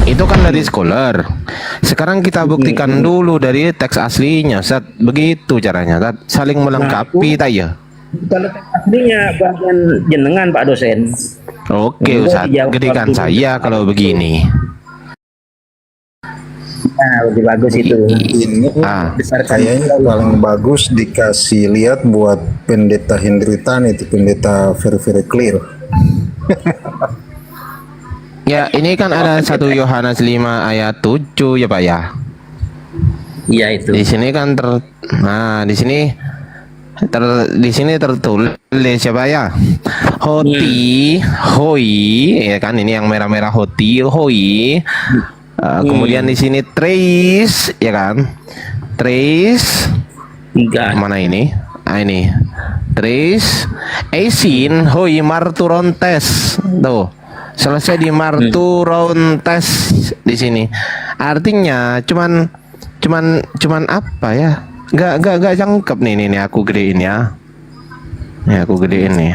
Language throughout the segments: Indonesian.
Itu kan dari scholar. Sekarang kita buktikan dulu dari teks aslinya, Ustaz. Begitu caranya, Ustaz. Saling melengkapi, tak ya? Kalau teks aslinya bagian jenengan Pak dosen. Oke, Ustaz. Gedikan saya kalau begini. Nah, lebih bagus itu. Ini kayaknya paling bagus dikasih lihat buat pendeta Hendritan itu, pendeta very clear. Ya, ini kan ada 1 Yohanes 5 ayat 7 ya, Pak ya. Iya itu. Di sini kan di sini tertulis ya, Pak ya. Hoti, hoi, ya kan, ini yang merah-merah hoti, hoi. Kemudian di sini trace, ya kan? Trace. Mana ini? Ini. Trace, eisin, hoi, marturontes. Tuh. Selesai di marturontes di sini. Artinya cuman apa ya? Gak jangkep nih aku gedein ya. Nih aku gedein nih.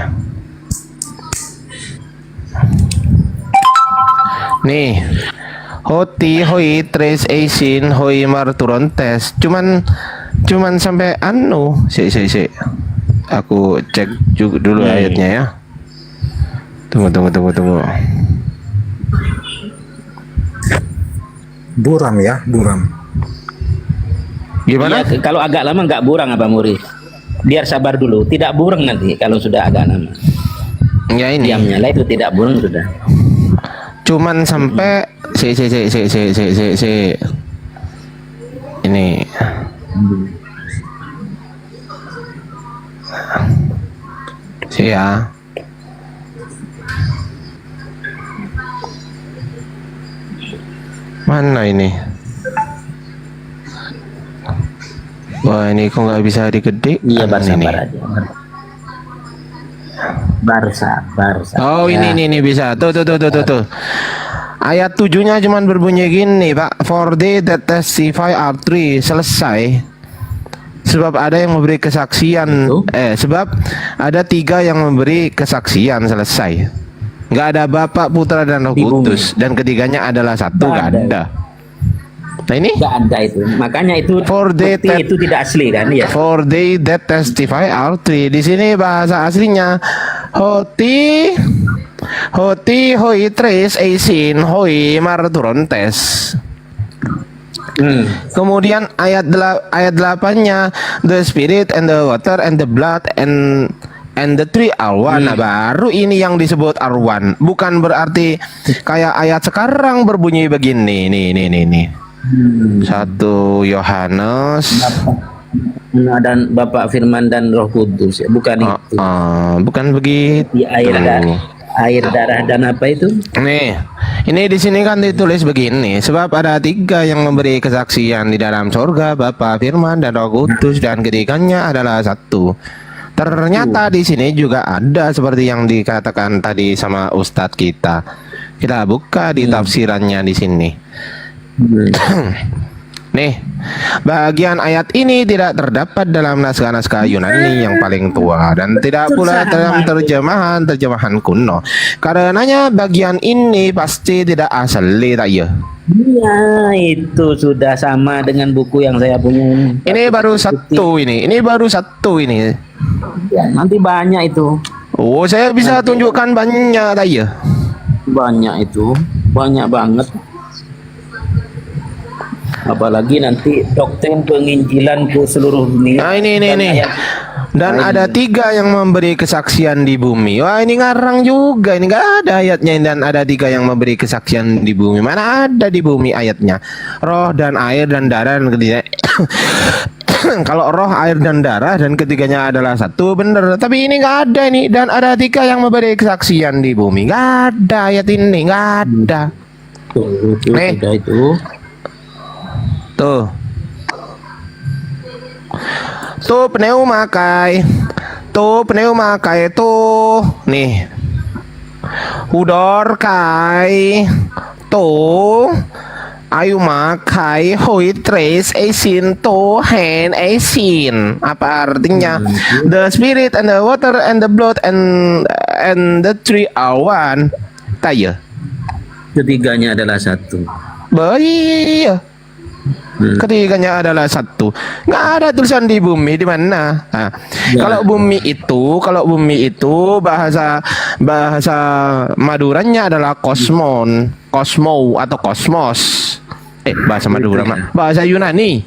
Nih. Hoti, hoi, tres, eisin, hoi, marturontes. Cuman sampai si. Aku cek juga dulu ayatnya ya. Tunggu. Buram ya, buram. Gimana? Ya, kalau agak lama nggak buram apa Muri? Biar sabar dulu, tidak buram nanti kalau sudah agak lama. Ya ini. Diamnya lah itu tidak buram sudah. Cuman sampai si. Ini. Si ya. Mana ini? Wah, ini kok nggak bisa digede? Iya, ini. aja. Barsa. Oh, ya. ini bisa. Tuh. Ayat 7-nya cuman berbunyi gini, Pak. For they that testify are three. Selesai. Sebab ada yang memberi kesaksian. Sebab ada 3 yang memberi kesaksian. Selesai. Nggak ada Bapa, Putra, dan Roh Kudus, dan ketiganya adalah satu. Nggak ada. Nah ini nggak ada itu. Makanya itu itu tidak asli kan ya. For they that testify are three. Di sini bahasa aslinya hoti, hoi, tres, eisin, hoi, marturontes. Kemudian ayat 8-nya the spirit and the water and the blood and the three are one. Nah, baru ini yang disebut are one. Bukan berarti kayak ayat sekarang berbunyi begini. Nih. 1 Yohanes. Dan Bapak Firman dan Roh Kudus ya, bukan itu. Bukan begitu. Di air darah dan apa itu? Nih, ini di sini kan ditulis begini. Sebab ada 3 yang memberi kesaksian di dalam surga, Bapa, Firman, dan Roh Kudus, dan ketiganya adalah satu. Ternyata di sini juga ada seperti yang dikatakan tadi sama Ustadz kita. Kita buka di tafsirannya di sini. Nih, bagian ayat ini tidak terdapat dalam naskah-naskah Yunani yang paling tua dan tidak pula dalam terjemahan kuno. Karenanya bagian ini pasti tidak asli, tak ya? Iya, itu sudah sama dengan buku yang saya punya. Ini baru satu ini. Ini baru satu ini. Ya, nanti banyak itu. Oh, saya bisa tunjukkan banyak, tak ya? Banyak itu, banyak banget. Apalagi nanti doktrin penginjilan ke seluruh dunia. Nah ini. Dan ada 3 yang memberi kesaksian di bumi. Wah, ini ngarang juga. Ini nggak ada ayatnya. Dan ada 3 yang memberi kesaksian di bumi. Mana ada di bumi ayatnya? Roh dan air dan darah dan ketiganya. Kalau roh, air dan darah dan ketiganya adalah satu, bener. Tapi ini nggak ada ini. Dan ada 3 yang memberi kesaksian di bumi. Nggak ada ayat ini. Nggak ada. Itu. Tuh pneumakai. Tuh nih. Hudor kai. Tuh ayumakai hoi tres eisin to hen eisin. Apa artinya? The spirit and the water and the blood and the three are one. Tayo. ketiganya adalah satu. Iya. Ketiganya adalah satu. Nggak ada tulisan di bumi di mana. Nah, Ya. kalau bumi itu bahasa bahasa Maduranya adalah kosmo atau kosmos. Bahasa Madura mah. Bahasa Yunani.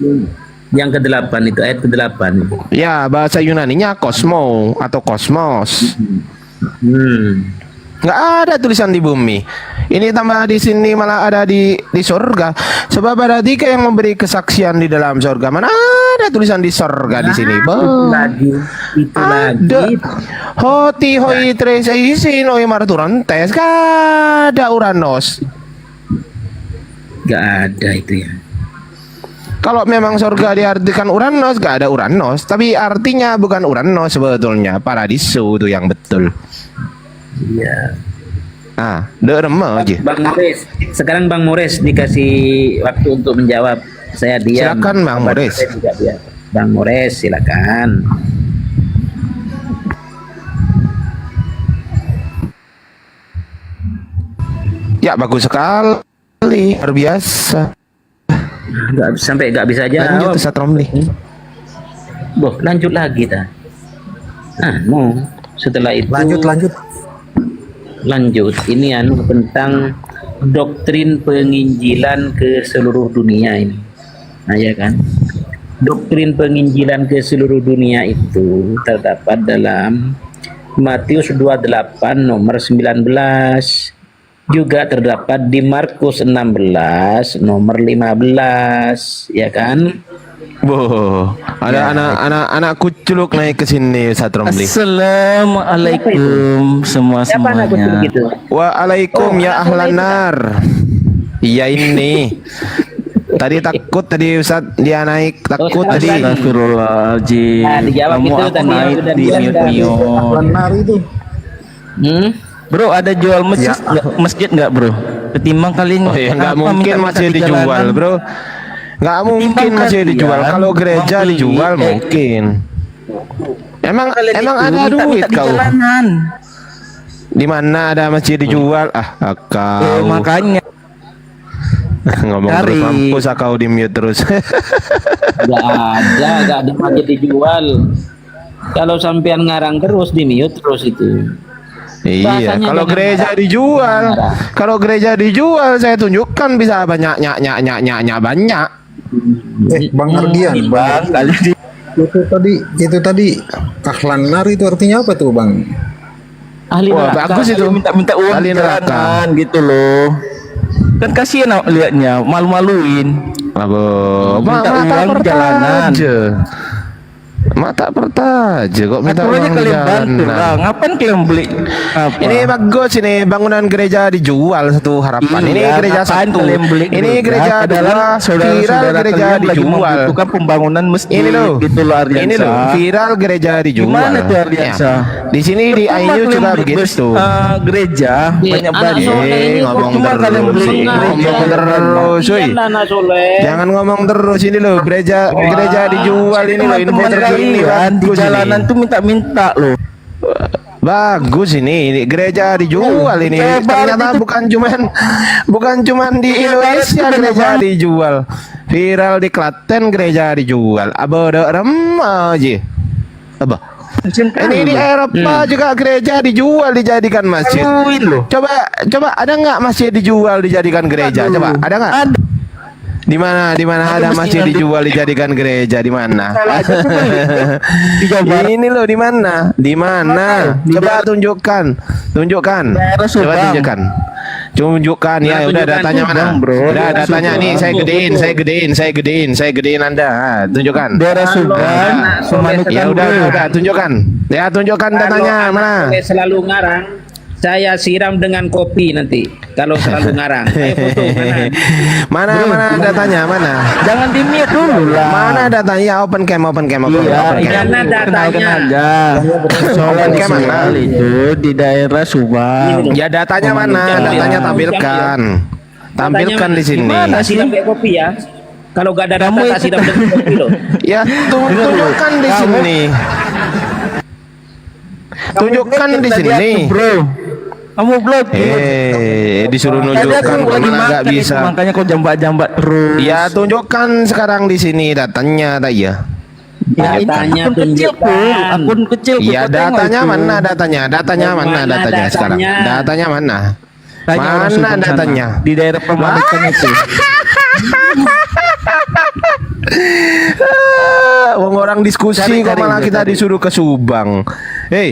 Yang ke-8 itu ayat ke-8. Ya, bahasa Yunaninya kosmo atau kosmos. Hmm. Nggak ada tulisan di bumi. Ini tambah di sini malah ada di surga. Sebab ada 3 yang memberi kesaksian di dalam surga. Mana ada tulisan di surga di sini? Itu lagi, itu Ada. lagi. Hoti hoi tres isin oi marturan tes. Gak ada Uranus. Gak ada itu ya. Kalau memang surga diartikan Uranus, gak ada Uranus. Tapi artinya bukan Uranus sebetulnya. Paradiso itu yang betul. Iya. Derem aja. Bang Mores, sekarang Bang Mores dikasih waktu untuk menjawab. Saya diam. Silakan, Bang Mores. Saya juga diam. Bang Mores, silakan. Ya bagus sekali, luar biasa. Sampai nggak bisa Lanjut jawab. Ustaz Romli. Boh, lanjut lagi ta. Mau setelah itu Lanjut. lanjut. Ini tentang doktrin penginjilan ke seluruh dunia ini. Nah ya kan, doktrin penginjilan ke seluruh dunia itu terdapat dalam Matius 28 nomor 19, juga terdapat di Markus 16 nomor 15, ya kan? Boh, ada anak kuculuk naik ke sini Ustaz Romli. Assalamualaikum Siapa anak kecil semuanya. gitu? Waalaikum ya ahlan nar. Iya ini. Tadi takut tadi Ustaz dia naik takut tadi. Astagfirullahaladzim. Nah, dijawab Kamu itu aku tadi naik udah di bilang mute tadi. mute. Benar itu. Hmm? Bro, ada jual masjid masjid nggak bro? Ketimbang kalian Oh ya nggak apa, mungkin minta-minta masih di dijual jalanan. bro. Nggak mungkin masih kalian dijual. Kalau gereja membeli, dijual mungkin. Emang Kalian emang itu ada minta-minta duit di kau? jalanan. Di mana ada masjid dijual? Kau Makanya ngomong Cari. terus mampus kau di mute terus. Gak ada aja dijual. Kalau sampean ngarang terus di mute terus itu. Iya, Bahasanya kalau jangan gereja marah. dijual, Marah. kalau gereja dijual, saya tunjukkan bisa banyak banyak. Bang Ardian, bang kali di itu tadi ahlan nar itu artinya apa tuh Bang? Ahli Wah, neraka. bagus itu. minta uang Ahli di neraka. jalanan gitu loh. Kan kasihan liatnya, malu-maluin. Abo, Minta mata uang di jalanan. pertaja. Mata pertaja kok minta Aturannya uang di kalian bantu lah. jalanan. Ngapain kalian beli apa? Ini bagus ini bangunan gereja dijual satu harapan. Ini Iya, gereja ngapain satu. kalian beli Ini gereja padahal dua. Viral saudara-saudara gereja kalian lagi dijual. membutuhkan pembangunan masjid. Ini loh, gitu loh Ardiansa. ini loh viral gereja dijual. Gimana tuh Ardiansa? Ya. Di sini di Cuma IU kalian juga beli begitu. gereja Iya, banyak anak banget. soleh ini Ngomong cuma kalian terus, beli gereja. ngomong terus, cuy. Iya, anak soleh. Jangan ngomong terus ini loh, gereja dijual ini loh, info Teman-teman terkini kalian di bagus jalanan ini. tuh minta-minta loh. Bagus ini gereja dijual ini. Ternyata bukan cuman di Indonesia gereja dijual. Viral di Klaten gereja dijual. Abodo rem aja. Apa? Ini di Eropa juga gereja dijual dijadikan masjid. Loh. Coba ada nggak masjid dijual dijadikan gereja? Coba ada nggak? Ada. Di mana ada masjid dijual dijadikan gereja di mana? Di Jawa Barat. Ini loh di mana? Di mana? Coba tunjukkan. Daerah Coba Subang. tunjukkan. Tunjukkan ya, udah tunjukkan, datanya mana? Subang, bro. Udah Daerah datanya Subang. nih, saya gedein Anda. Tunjukkan. Daerah Subang, Sumanik Ya udah, tunjukkan. Ya tunjukkan datanya mana? Soleh selalu ngarang. Saya siram dengan kopi nanti. Kalau selalu ngarang. Ayo foto mana? Mana datanya mana? Jangan di mute dulu lah. Mana datanya? Open cam. Iya, Open cam. Mana datanya? kenalkan aja. Soalnya Open cam mana? itu di daerah Subang. Ya datanya mana? Datanya tampilkan. Tampilkan di sini. Tak siram kayak kopi ya. Kalau gak ada data Kamu tak siram dengan kopi loh. Ya tunjukkan di sini. Tunjukkan di Tadi sini. aku, bro. Kamu blokir. Disuruh Tadi nunjukkan aku lagi mana nggak makan bisa. itu, makanya kau jambat-jambat terus. Ya tunjukkan sekarang di sini datanya, tak ya? Ya, ini Datanya akun kecil pun, tunjukkan. akun kecil pun. Iya, kau tengok datanya itu. mana datanya? Datanya mana Mana datanya sekarang? datanya? Datanya mana? Tanya orang Mana Subang sana, datanya? di daerah Pemalikan itu. Wong orang diskusi Cari, kok cari, malah kita cari. disuruh ke Subang.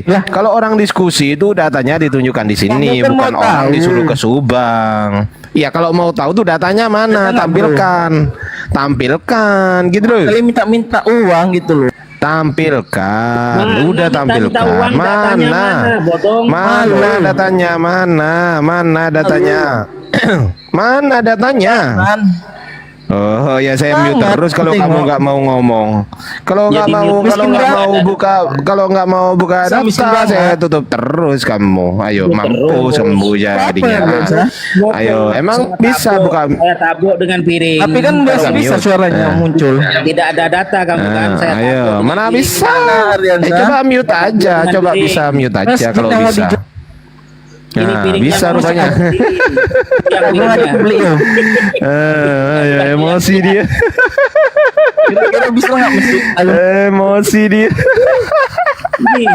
Lah. Kalau orang diskusi itu datanya ditunjukkan di sini, Kamu kan bukan mau orang tahu. disuruh ke Subang. Iya, kalau mau tahu tuh datanya mana, Datanya, tampilkan. Tampilkan gitu loh. Kali minta uang gitu loh. Tampilkan. Mana Udah minta tampilkan. uang, datanya Mana? mana, bodong? Mana Malu. datanya? Mana datanya? Mana datanya? Kan? Oh ya, saya mute Sangat terus kalau tengok. kamu nggak mau ngomong. Kalau Ya, nggak mau, di-mute. kalau nggak Miskin mau banget. buka, kalau nggak mau buka Saya miskin data, banget. saya tutup terus kamu. Ayo, Tutup mampus terus. sembuh Apa jadinya. yang bisa? Ayo, emang Saya bisa tabuk, buka? Saya tabuk dengan piring. Tapi kan Kalau biasa bisa mute. suaranya muncul. tidak ada data kamu kan, saya Ayo, tabuk dengan mana piring. bisa? Aryansa. Coba mute aja, Dengan coba piring. bisa mute Mas, aja kalau kita mau bisa. Ini Nah, piring bisa yang rupanya. Yang Aku ada piringnya. beli yo. Ya, emosi dia. Kira-kira bisa nggak masuk? Emosi dia. Ini.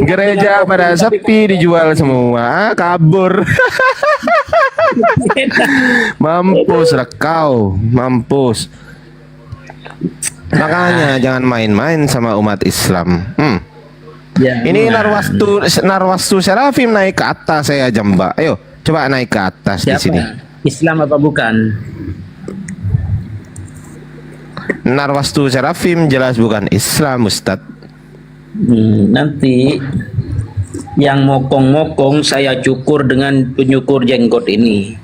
Gereja pada sepi dijual semua, kabur. Mampus lah kau, mampus. Makanya jangan main-main sama umat Islam. Ya, Ini Narwastu Serafim naik ke atas saya jamba. Ayo, coba naik ke atas di siapa? sini. Islam apa bukan? Narwastu Serafim jelas bukan Islam, Ustadz. Nanti yang mokong-mokong saya cukur dengan penyukur jenggot ini.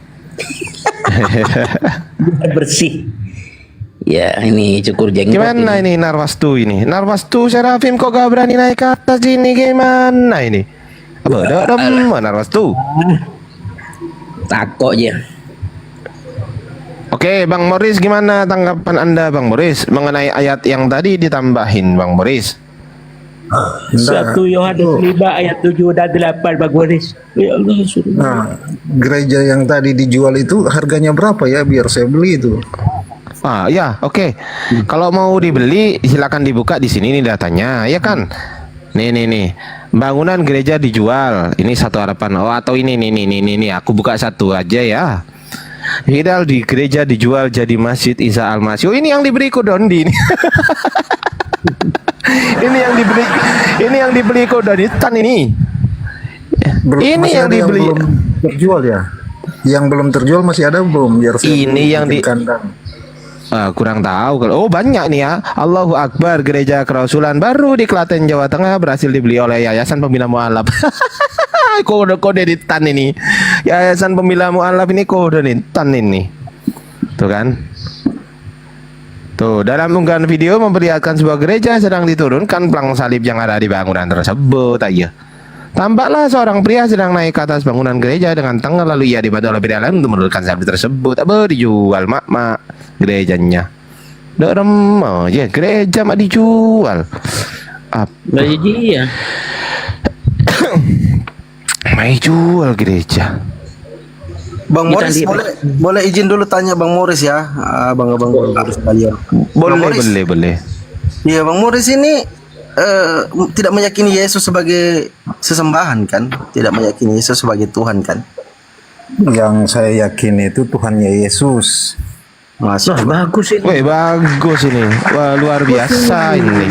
Biar bersih. Ya, ini cukur jenggot. Gimana ini Narwastu ini? Narwastu Serafim kok gak berani naik ke atas ini? Gimana ini? Apa? Narwastu. Takok ya. Oke, Bang Morris, gimana tanggapan Anda, Bang Morris, mengenai ayat yang tadi ditambahin, Bang Morris? 1 Yohanes 5 ayat 7 dan 8 Bang Boris. Ya Allah, suruh. Nah, gereja yang tadi dijual itu harganya berapa ya biar saya beli itu? Ya, oke. Kalau mau dibeli, silakan dibuka di sini nih datanya, ya kan? Nih. Bangunan gereja dijual. Ini Satu Harapan. Oh, atau ini aku buka satu aja ya. Hidal di gereja dijual jadi Masjid Isa Al-Masih. Oh, ini yang diberi Kodondi nih. ini yang dibeli Kodonitan ini. Ini Masih yang ada dibeli. belum terjual ya? Yang belum terjual masih ada belum? Biar saya Ini beli yang bikin di- kandang. Kurang tahu. Oh, banyak nih ya. Allahu Akbar, gereja Kerasulan baru di Klaten, Jawa Tengah berhasil dibeli oleh Yayasan Pembina Mu'alaf. Kode ditan ini. Yayasan Pembina Mu'alaf ini kode ditan ini. Tuh kan. Tuh, dalam unggahan video memperlihatkan sebuah gereja sedang diturunkan pelang salib yang ada di bangunan tersebut aja. Tampaklah seorang pria sedang naik ke atas bangunan gereja dengan tangan, lalu ia dibantu oleh pria lain untuk menurunkan salib tersebut. Dijual mak gerejanya. Dorem aja gereja mak dijual. Jadi ya. Mai jual gereja. Bang Kita Morris di- boleh izin dulu tanya Bang Morris ya, abang-abang Morris sekalian. Bang Morris. Boleh. Iya, Bang Morris ini tidak meyakini Yesus sebagai sesembahan kan? Tidak meyakini Yesus sebagai Tuhan kan? Yang saya yakin itu Tuhannya Yesus. Masuk. Wah, bagus ini. Wih, bagus ini. Wah, luar biasa ini.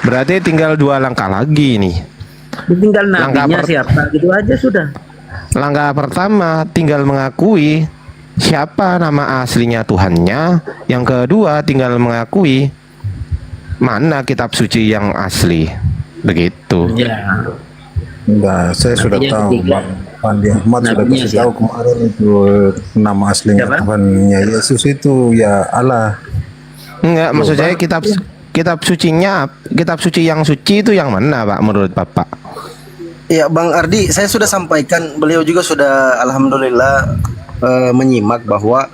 Berarti tinggal 2 langkah lagi nih. Tinggal Langkah nabinya siapa gitu aja sudah. Langkah pertama tinggal mengakui siapa nama aslinya Tuhannya. Yang kedua tinggal mengakui mana kitab suci yang asli. Begitu. Ya. Enggak, saya sudah Nabinya tahu ketiga. Bang Pandi Ahmad sudah Nabinya kasih siapa? tahu kemarin itu nama aslinya Siapa? Tuhannya Yesus itu ya Allah. Enggak, maksud saya kitab sucinya, kitab suci yang suci itu yang mana, Pak, menurut Bapak? Iya, Bang Ardi, saya sudah sampaikan, beliau juga sudah alhamdulillah menyimak bahwa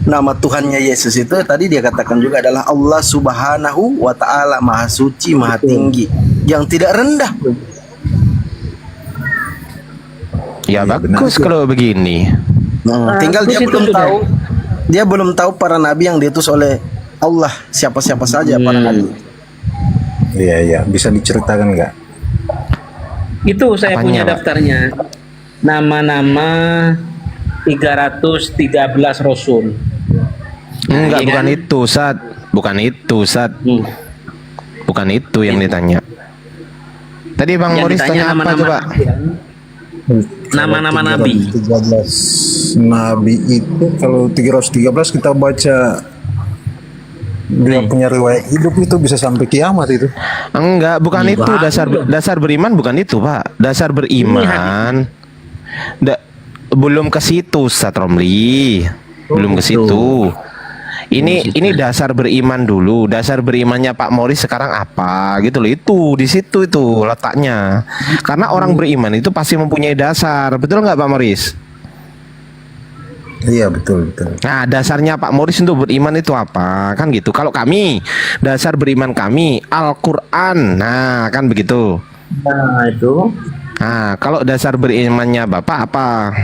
nama Tuhannya Yesus itu tadi dia katakan juga adalah Allah Subhanahu wa taala, Maha Suci, Maha Tinggi, yang tidak rendah. Ya Iya, benar. bagus kalau begini. Tinggal dia terus itu belum sudah. tahu. Dia belum tahu para nabi yang diutus oleh Allah, siapa-siapa saja para nabi. Iya, iya. Bisa diceritakan nggak? Itu saya Apanya, punya Pak? daftarnya. Nama-nama 313 Rasul. Enggak, iya bukan kan? itu, Sat. Bukan itu, Sat. Hmm. Bukan itu yang ditanya. Tadi Bang Yang Moris ditanya tanya apa nama-nama coba? nabi, kan? Nama-nama nabi. 13 nabi itu kalau 313 kita baca dia punya riwayat hidup itu bisa sampai kiamat itu. Enggak, bukan Iya, itu Bang. dasar beriman bukan itu, Pak. Dasar beriman. Belum ke situ, Sat Romli. Belum ke situ. Ini dasar beriman dulu. Dasar berimannya Pak Moris sekarang apa gitu loh. Itu di situ itu letaknya. Karena orang beriman itu pasti mempunyai dasar. Betul nggak Pak Moris? Iya, betul, betul. Nah, dasarnya Pak Moris untuk beriman itu apa? Kan gitu. Kalau kami, dasar beriman kami Al-Qur'an. Nah, kan begitu. Nah, itu Nah, kalau dasar berimannya Bapak apa?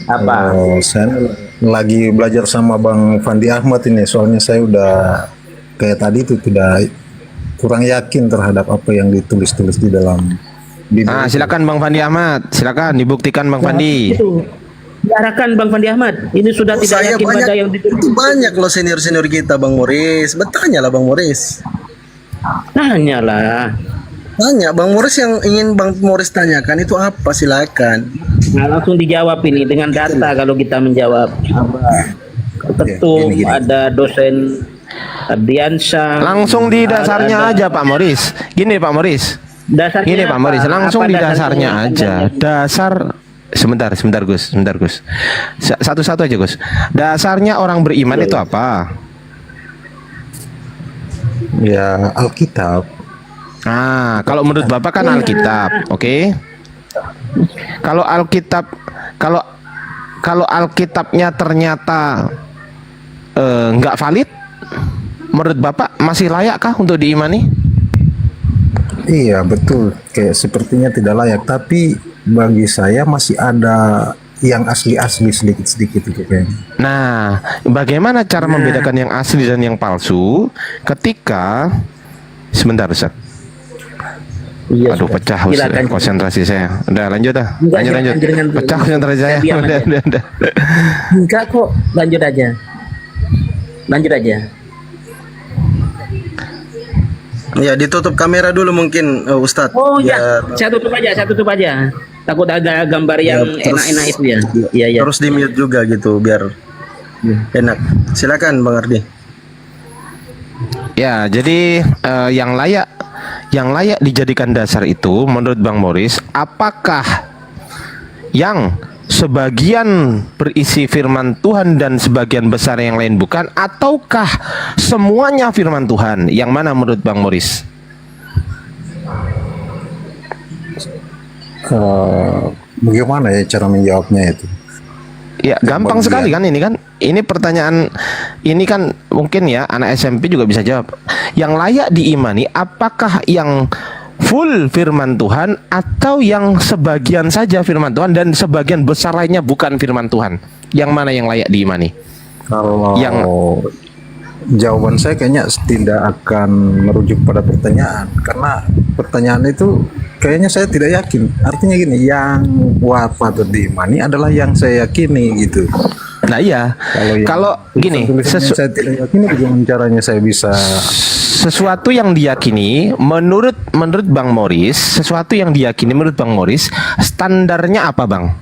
apa? Saya lagi belajar sama Bang Fandi Ahmad ini, soalnya saya udah kayak tadi itu tidak kurang yakin terhadap apa yang ditulis-tulis di dalam Bible. Nah, silakan Bang Fandi Ahmad. Silakan dibuktikan Bang Fandi. Itu diarahkan Bang Fandi Ahmad. Ini sudah tidak Saya yakin pada yang banyak, ditulis. itu banyak loh senior-senior kita Bang Moris. Bertanya lah Bang Moris. Tanyalah. Tanya Bang Moris, yang ingin Bang Moris tanyakan itu apa, silakan. Nah, langsung dijawab ini dengan data kalau kita menjawab. Ketum, gini. ada dosen Ardiansyah. Langsung di dasarnya aja Pak Moris. Gini Pak Moris. Dasarnya Gini Pak apa? Moris, langsung Apa di dasarnya? dasarnya aja. Dasar sebentar Gus. Satu-satu aja Gus. Dasarnya orang beriman itu apa? Ya, Alkitab. Ah, kalau menurut Bapak kan Alkitab, oke? Kalau Alkitab, kalau Alkitabnya ternyata nggak valid, menurut Bapak masih layakkah untuk diimani? Iya, betul. Kayak sepertinya tidak layak, tapi bagi saya masih ada yang asli-asli sedikit-sedikit itu kayaknya. Nah, bagaimana cara membedakan yang asli dan yang palsu ketika sebentar Ustaz. Iya, Aduh, sudah. pecah Silakan. konsentrasi saya. Udah lanjut dah. Enggak, Lanjut. jangan. Pecah konsentrasi saya. Diam aja. Udah. Enggak kok, lanjut aja. Ya, ditutup kamera dulu mungkin Ustadz. Oh Biar- iya, saya tutup aja. Takut ada gambar yang terus- enak-enak itu ya. Iya, iya. Terus di mute juga gitu biar enak. Silakan Bang Ardi. Ya, jadi yang layak dijadikan dasar itu menurut Bang Moris, apakah yang sebagian berisi firman Tuhan dan sebagian besar yang lain bukan, ataukah semuanya firman Tuhan? Yang mana menurut Bang Moris? Bagaimana ya cara menjawabnya itu? Ya, gampang Bagian. sekali kan ini kan. Ini pertanyaan ini kan mungkin ya anak SMP juga bisa jawab. Yang layak diimani apakah yang full firman Tuhan atau yang sebagian saja firman Tuhan dan sebagian besar lainnya bukan firman Tuhan? Yang mana yang layak diimani? Kalau Yang- jawaban saya kayaknya tidak akan merujuk pada pertanyaan, karena pertanyaan itu kayaknya saya tidak yakin. Artinya gini, yang patut diimani adalah yang saya yakini gitu. Nah iya, yang kalau gini, tulisan-tulisannya saya tidak yakini, bagaimana caranya saya bisa sesuatu yang diyakini menurut Bang Moris, sesuatu yang diyakini menurut Bang Moris, standarnya apa Bang?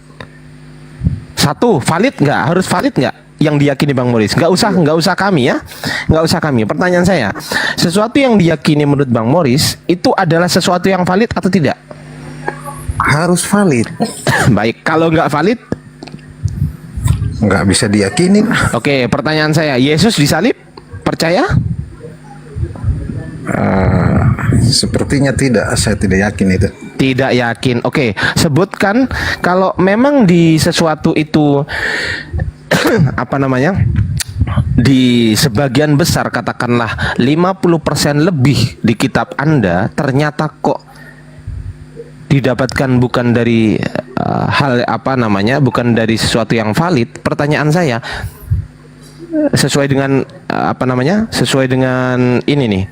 Satu, valid nggak? Harus valid nggak yang diyakini Bang Moris? Nggak usah kami ya, nggak usah kami. Pertanyaan saya, sesuatu yang diyakini menurut Bang Moris itu adalah sesuatu yang valid atau tidak? harus valid? Baik, kalau nggak valid, Nggak bisa diyakini. oke. Pertanyaan saya, Yesus disalib, percaya? Sepertinya tidak, saya tidak yakin itu. Tidak yakin. Oke, sebutkan kalau memang di sesuatu itu apa namanya? Di sebagian besar katakanlah 50% lebih di kitab Anda ternyata kok didapatkan bukan dari hal apa namanya, bukan dari sesuatu yang valid, pertanyaan saya sesuai dengan apa namanya, sesuai dengan ini nih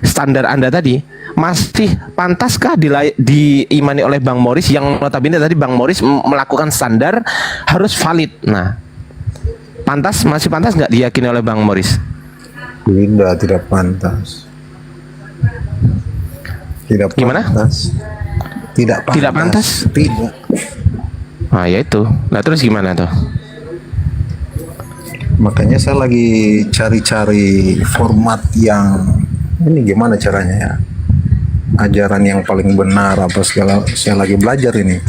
standar Anda tadi, masih pantaskah diimani oleh Bang Morris yang notabene tadi Bang Morris melakukan standar harus valid. Nah, masih pantas nggak diyakini oleh Bang Morris? Tidak pantas. Tidak pantas. Gimana? Tidak pantas. Tidak pantas? Tidak. Nah, ya itu. Nah, terus gimana tuh? Makanya saya lagi cari-cari format yang ini gimana caranya ya, ajaran yang paling benar apa segala. Saya lagi belajar ini.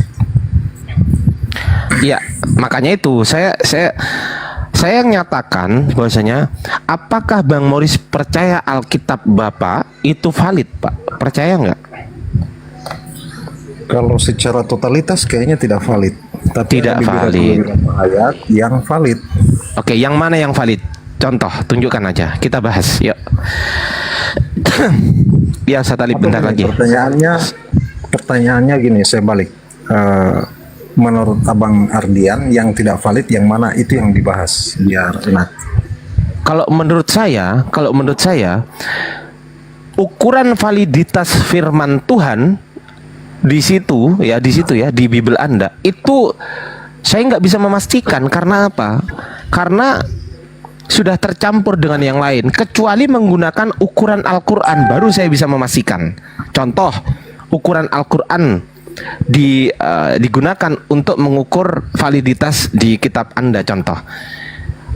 Ya, makanya itu saya nyatakan bahwasanya apakah Bang Morris percaya Alkitab Bapak itu valid, Pak? Percaya nggak? Kalau secara totalitas kayaknya tidak valid. Tapi Tidak ada valid. beberapa ayat yang valid. Oke, yang mana yang valid? Contoh, tunjukkan aja. Kita bahas, yuk. Ya, saya tadi bentar lagi. Pertanyaannya gini, saya balik. Menurut Abang Ardian, yang tidak valid yang mana, itu yang dibahas biar enak. Kalau menurut saya, ukuran validitas firman Tuhan di situ ya, di Bible Anda itu saya nggak bisa memastikan. Karena apa? Karena sudah tercampur dengan yang lain. Kecuali menggunakan ukuran Al-Quran, baru saya bisa memastikan. Contoh, ukuran Al-Quran digunakan untuk mengukur validitas di kitab Anda. Contoh,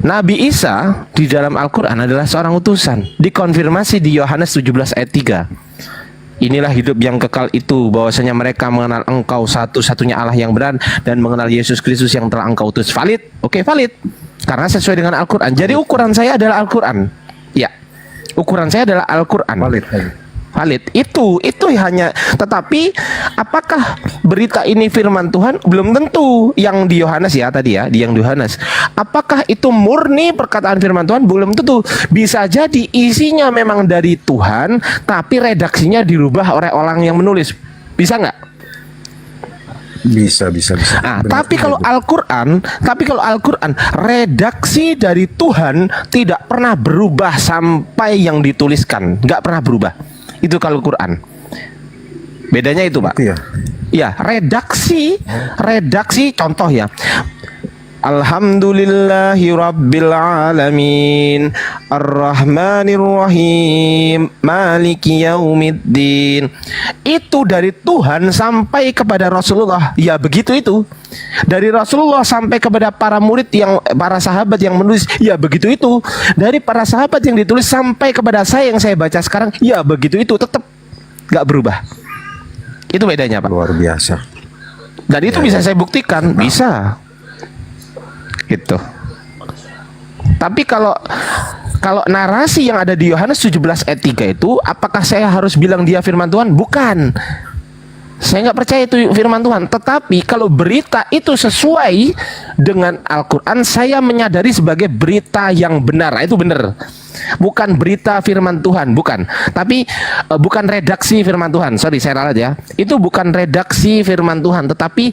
Nabi Isa di dalam Al-Quran adalah seorang utusan, dikonfirmasi di Yohanes 17 ayat 3. Inilah hidup yang kekal itu, bahwasanya mereka mengenal Engkau satu-satunya Allah yang benar dan mengenal Yesus Kristus yang telah Engkau utus. Valid? Oke, valid. Karena sesuai dengan Al-Quran. Jadi ukuran saya adalah Al-Quran. Ya, ukuran saya adalah Al-Quran. Valid. Itu hanya. Tetapi apakah berita ini firman Tuhan? Belum tentu. Yang di Yohanes ya tadi ya, yang di Yohanes. Apakah itu murni perkataan firman Tuhan? Belum tentu. Bisa jadi isinya memang dari Tuhan, tapi redaksinya dirubah oleh orang yang menulis. Bisa nggak? Bisa. Nah, Benar, tapi kalau Al-Quran, redaksi dari Tuhan tidak pernah berubah sampai yang dituliskan, nggak pernah berubah. Itu kalau Quran. Bedanya itu, Pak. Itu ya. Ya, redaksi contoh ya. Alhamdulillahi Rabbil Alamin Ar-Rahmanir Rahim Maliki Yaumiddin. Itu dari Tuhan sampai kepada Rasulullah. Ya begitu itu. Dari Rasulullah sampai kepada para murid para sahabat yang menulis. Ya begitu itu. Dari para sahabat yang ditulis sampai kepada saya yang saya baca sekarang. Ya begitu itu. Tetap gak berubah. Itu bedanya, Pak. Luar biasa. Dan itu bisa saya buktikan. Bisa. Gitu. Tapi kalau narasi yang ada di Yohanes 17 ayat 3 itu, apakah saya harus bilang dia firman Tuhan? Bukan. Saya nggak percaya itu firman Tuhan. Tetapi kalau berita itu sesuai dengan Al-Quran, saya menyadari sebagai berita yang benar. Nah, itu benar. Bukan berita firman Tuhan, bukan. Tapi bukan redaksi firman Tuhan. Sorry, saya ralat ya. Itu bukan redaksi firman Tuhan, tetapi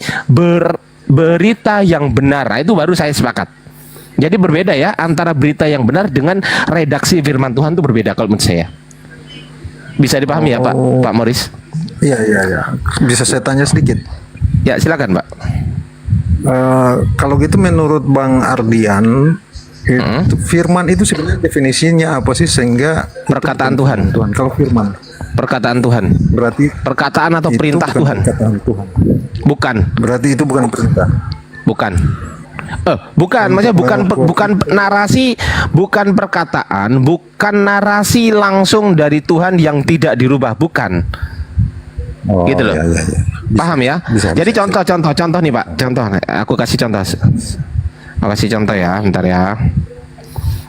berita yang benar. Nah, itu baru saya sepakat. Jadi berbeda ya, antara berita yang benar dengan redaksi firman Tuhan itu berbeda kalau menurut saya. Bisa dipahami ya, Pak Morris? Iya. Bisa saya tanya sedikit? Ya, silakan, Pak. Kalau gitu menurut Bang Ardian, itu firman itu sebenarnya definisinya apa sih, sehingga Perkataan Tuhan. Kalau firman Perkataan Tuhan. berarti Perkataan atau itu perintah bukan Tuhan? perkataan Tuhan. Bukan. Berarti itu bukan perintah. Bukan. Maksudnya bukan narasi, bukan perkataan, bukan narasi langsung dari Tuhan yang tidak dirubah, bukan. Oh, Gitu loh. iya. Paham ya? Bisa. Jadi contoh nih, Pak. Contoh, aku kasih contoh. Aku kasih contoh ya, bentar ya.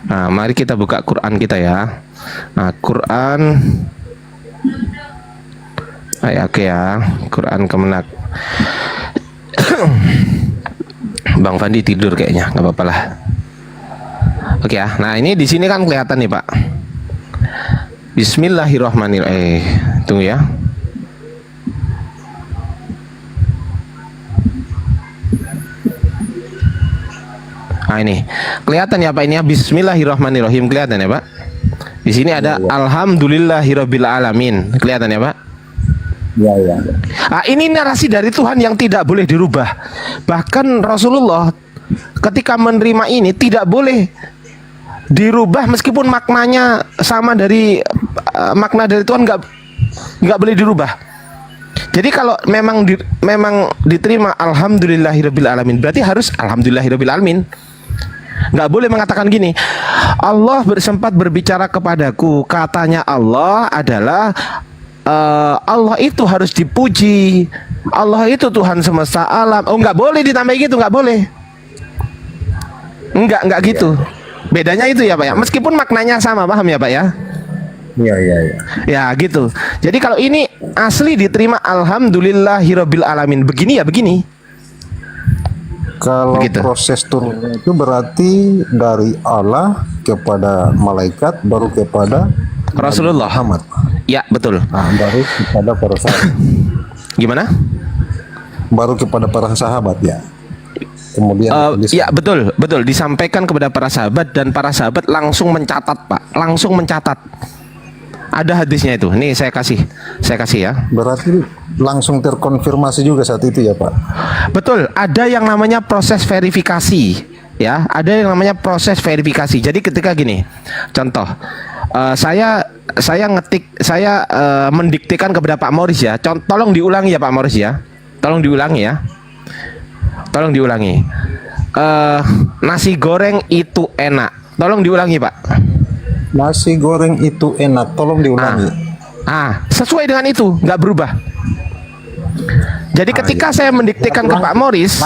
Nah, mari kita buka Quran kita ya. Nah, Quran. Oke ya, Quran Kemenak. Bang Fandi tidur kayaknya, nggak apa-apa lah. Oke ya, nah ini di sini kan kelihatan nih, Pak. Bismillahirrahmanirrahim. Tunggu ya. Nah ini kelihatan ya Pak ini ya, Bismillahirrahmanirrahim, kelihatan ya Pak. Di sini ada Alhamdulillahirabbil alamin, kelihatan ya Pak. Ya, ya. Ah, ini narasi dari Tuhan yang tidak boleh dirubah. Bahkan Rasulullah ketika menerima ini tidak boleh dirubah meskipun maknanya sama dari makna dari Tuhan, nggak boleh dirubah. Jadi kalau memang diterima Alhamdulillahirabbil alamin, berarti harus Alhamdulillahirabbil alamin. Nggak boleh mengatakan gini, Allah sempat berbicara kepadaku, katanya Allah adalah Allah itu harus dipuji, Allah itu Tuhan semesta alam. Oh, nggak boleh ditambah gitu, nggak boleh. Nggak gitu. Bedanya itu ya Pak ya. Meskipun maknanya sama, paham ya Pak ya? Iya, iya, iya. Ya gitu. Jadi kalau ini asli diterima Alhamdulillahirabbil alamin, begini ya begini. Kalau Begitu. proses turunnya itu berarti dari Allah kepada malaikat baru kepada Rasulullah. Muhammad. Ya betul. Nah, baru kepada para sahabat. Gimana? Baru kepada para sahabat ya. Kemudian Ya betul disampaikan kepada para sahabat dan para sahabat langsung mencatat Pak, langsung mencatat. Ada hadisnya itu. Nih saya kasih ya. berarti langsung terkonfirmasi juga saat itu ya Pak. Betul, ada yang namanya proses verifikasi ya, ada yang namanya proses verifikasi. Jadi ketika gini, contoh, saya mendiktekan kepada Pak Morris ya. Tolong diulangi ya Pak Morris ya. Tolong diulangi ya. Tolong diulangi. Nasi goreng itu enak. Tolong diulangi Pak. Nasi goreng itu enak, tolong diulangi. Sesuai dengan itu, nggak berubah. Jadi ketika saya mendiktekan ke Pak Morris,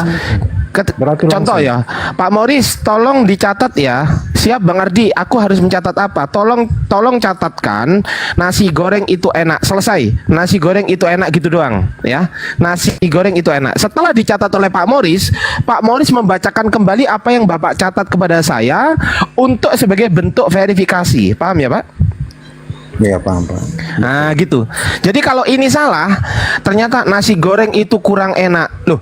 Berarti contoh langsung. ya, Pak Morris, tolong dicatat ya. Siap Bang Ardi, aku harus mencatat apa? Tolong catatkan nasi goreng itu enak. Selesai. Nasi goreng itu enak gitu doang, ya. Nasi goreng itu enak. Setelah dicatat oleh Pak Morris membacakan kembali apa yang Bapak catat kepada saya untuk sebagai bentuk verifikasi. Paham ya, Pak? Iya, paham. Nah gitu. Jadi kalau ini salah, ternyata nasi goreng itu kurang enak. Loh,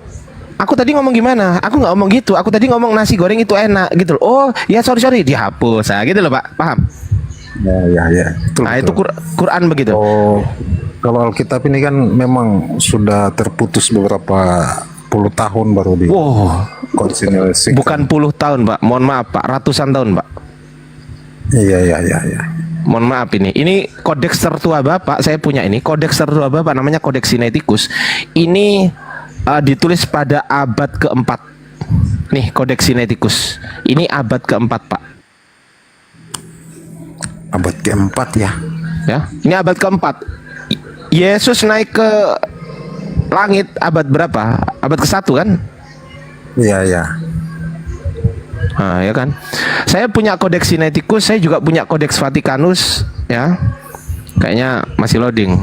aku tadi ngomong gimana? Aku nggak ngomong gitu. Aku tadi ngomong nasi goreng itu enak gitu loh. Oh ya, sorry dihapus. Nah gitu loh Pak, paham? Ya. Nah itu Quran begitu. Oh, kalau Alkitab ini kan memang sudah terputus beberapa puluh tahun baru di Wow, konsinyalisasi. bukan puluh tahun Pak. Mohon maaf Pak, ratusan tahun Pak. Iya. Mohon maaf ini kodeks tertua Bapak. Saya punya ini kodeks tertua Bapak, namanya Kodeks Sinaiticus. Ini ditulis pada abad keempat. Nih Kodeks Sinaiticus. Ini abad keempat Pak. Abad keempat ya. Ya, ini abad keempat. Yesus naik ke langit abad berapa? Abad ke-1 kan? Iya. Nah, ya kan. Saya punya Kodeks Sinaiticus, saya juga punya Kodeks Vatikanus, ya. Kayaknya masih loading.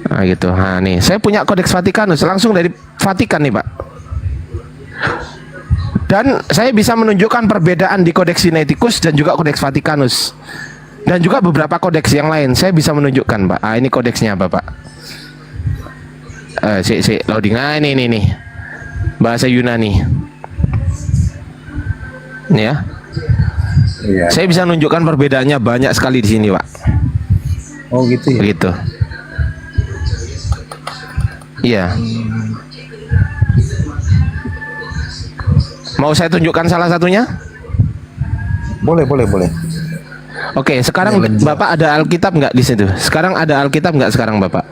Nah, gitu. Nah, nih, saya punya Kodeks Vatikanus langsung dari Vatikan nih, Pak. Dan saya bisa menunjukkan perbedaan di Kodeks Sinaiticus dan juga Kodeks Vatikanus. Dan juga beberapa kodeks yang lain saya bisa menunjukkan, Pak. Ini kodeksnya, Bapak. Loading. Nah, ini nih. Bahasa Yunani. Ini ya. Iya. Saya bisa menunjukkan perbedaannya banyak sekali di sini, Pak. Oh gitu ya. Begitu. Iya. Mau saya tunjukkan salah satunya? Boleh. Oke, sekarang Bapak ada Alkitab nggak di situ? Sekarang ada Alkitab nggak sekarang Bapak?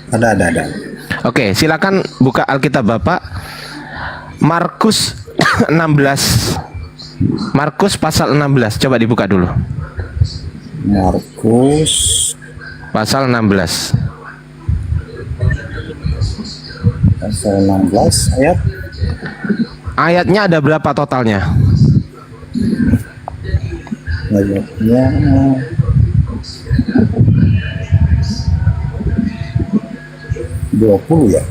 Ada. Oke, silakan buka Alkitab Bapak. Markus 16. Markus pasal 16. Coba dibuka dulu. Markus Pasal 16. pasal 16 ayat. Ayatnya ada berapa totalnya? Ayatnya 20 ya.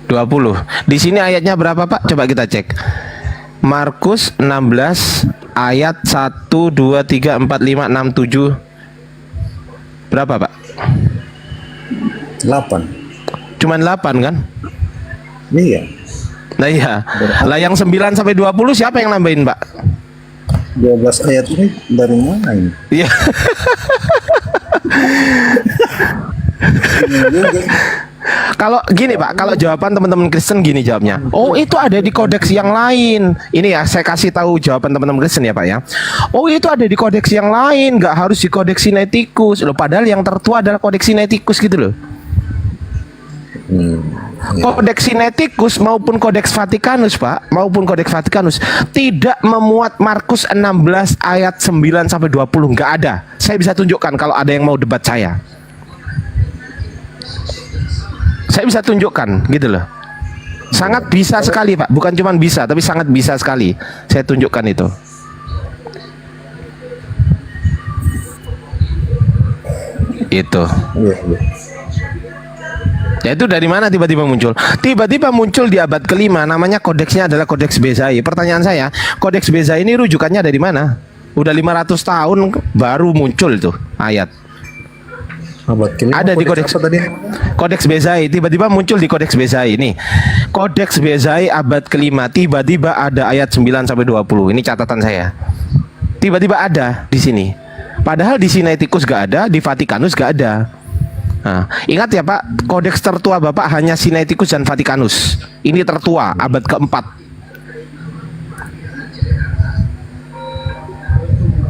20. Di sini ayatnya berapa, Pak? Coba kita cek. Markus 16 ayat 1 2 3 4 5 6 7. Berapa, Pak? 8. Cuman 8 kan? Iya. Nah iya. Lah yang 9 sampai 20 siapa yang nambahin, Pak? 12 ayat ini dari mana ini? Iya. Kalau gini Pak, kalau jawaban teman-teman Kristen gini jawabnya. Oh itu ada di kodeks yang lain. Ini ya saya kasih tahu jawaban teman-teman Kristen ya Pak ya. Oh itu ada di kodeks yang lain, nggak harus di kodeks Sinaiticus. Loh padahal yang tertua adalah kodeks Sinaiticus gitu loh. Kodeks Sinaiticus maupun kodeks Vatikanus Pak, maupun kodeks Vatikanus tidak memuat Markus 16 ayat 9 sampai 20, nggak ada. Saya bisa tunjukkan kalau ada yang mau debat saya. Saya bisa tunjukkan gitu loh. Sangat bisa sekali Pak, bukan cuma bisa tapi sangat bisa sekali. Saya tunjukkan itu. Itu. Iya, iya. Ya itu dari mana tiba-tiba muncul? Tiba-tiba muncul di abad kelima, namanya kodeksnya adalah kodeks Bezai. Pertanyaan saya, kodeks Bezai ini rujukannya dari mana? Udah 500 tahun baru muncul tuh ayat. Abad kelima Ada di kodeks apa tadi? Kodeks Bezai, tiba-tiba muncul di kodeks Bezai ini. Kodeks Bezai abad kelima, tiba-tiba ada ayat 9 sampai 20. Ini catatan saya. Tiba-tiba ada di sini. Padahal di Sinaiticus gak ada, di Vatikanus gak ada. Nah, ingat ya Pak, kodeks tertua Bapak hanya Sinaiticus dan Vatikanus. Ini tertua, abad keempat.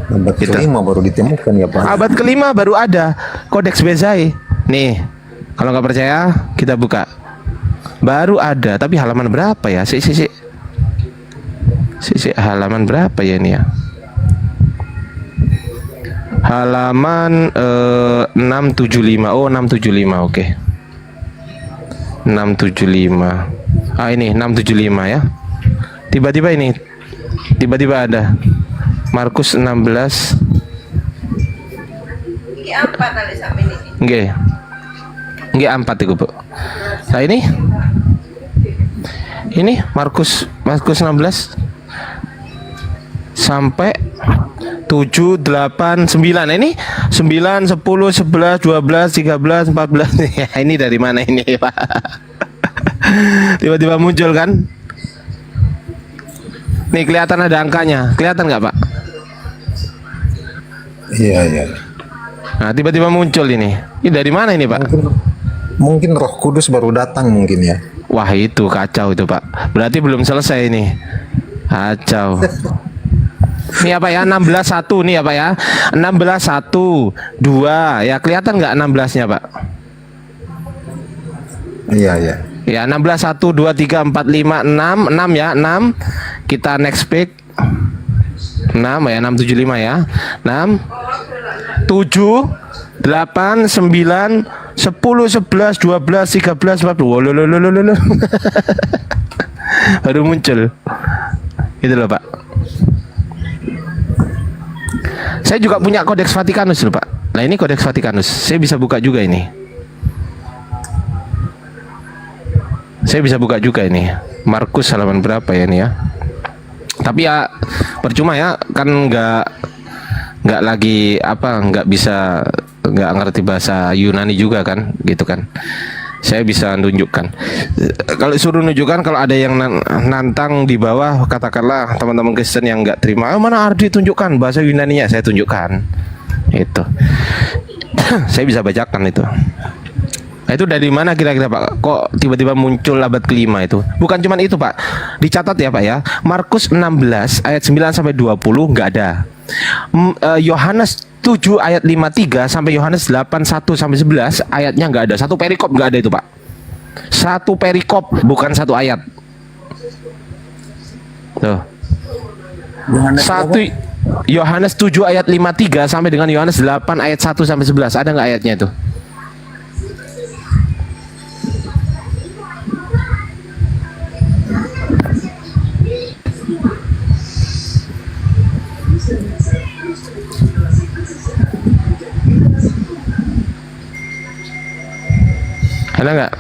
Abad Gitu. kelima baru ditemukan ya Pak. Abad kelima baru ada kodeks Bezai. Nih, kalau nggak percaya kita buka. Baru ada, tapi halaman berapa ya? Si halaman berapa ya ini ya? Halaman 675. Oh, 675. Oke. 675. Ah, ini 675 ya. Tiba-tiba ini. Tiba-tiba ada. Markus 16. Iki apa kali sampe niki? Nggih. Nggih 4 iku, Bu. Nah ini. Ini Markus 16 sampai 7, 8, 9. Nah, ini 9, 10, 11, 12, 13, 14. Ya, ini dari mana ini, Pak? Tiba-tiba muncul kan? Nih kelihatan ada angkanya. Kelihatan nggak, Pak? Iya, iya. Nah, tiba-tiba muncul ini. Ini dari mana ini, Pak? Mungkin Roh Kudus baru datang mungkin ya. Wah, itu kacau itu, Pak. Berarti belum selesai ini. Kacau. Ini apa ya? 16.1 nih apa ya? 16.1 2. Ya, kelihatan nggak 16-nya, Pak? Iya, iya. Ya, 16 1 2 3 4 5 6 6 ya, 6. Kita next pick. 6 ya, 675 ya. 6 7 8 9 10 11 12 13 14. Loh. Baru muncul. Gitu loh, Pak. Saya juga punya kodeks Vatikanus loh, Pak. Nah, ini kodeks Vatikanus. Saya bisa buka juga ini. Saya bisa buka juga ini. Markus halaman berapa ya ini ya? Tapi ya percuma ya, kan nggak lagi apa, nggak ngerti bahasa Yunani juga kan, gitu kan. Saya bisa tunjukkan. Kalau suruh nunjukkan, kalau ada yang nantang di bawah, katakanlah teman-teman Kristen yang nggak terima, mana Ardi tunjukkan bahasa Yunaninya, saya tunjukkan. Itu. Saya bisa bacakan itu. Nah, itu dari mana kira-kira Pak? Kok tiba-tiba muncul abad kelima itu? Bukan cuma itu Pak. Dicatat ya Pak ya. Markus 16 ayat 9 sampai 20 nggak ada. Yohanes 7 ayat 53 sampai Yohanes 8 1 sampai 11 ayatnya nggak ada. Satu perikop nggak ada itu Pak. Satu perikop, bukan satu ayat. Tuh. Satu Yohanes 7 ayat 53 sampai dengan Yohanes 8 ayat 1 sampai 11. Ada nggak ayatnya itu? Ada nggak?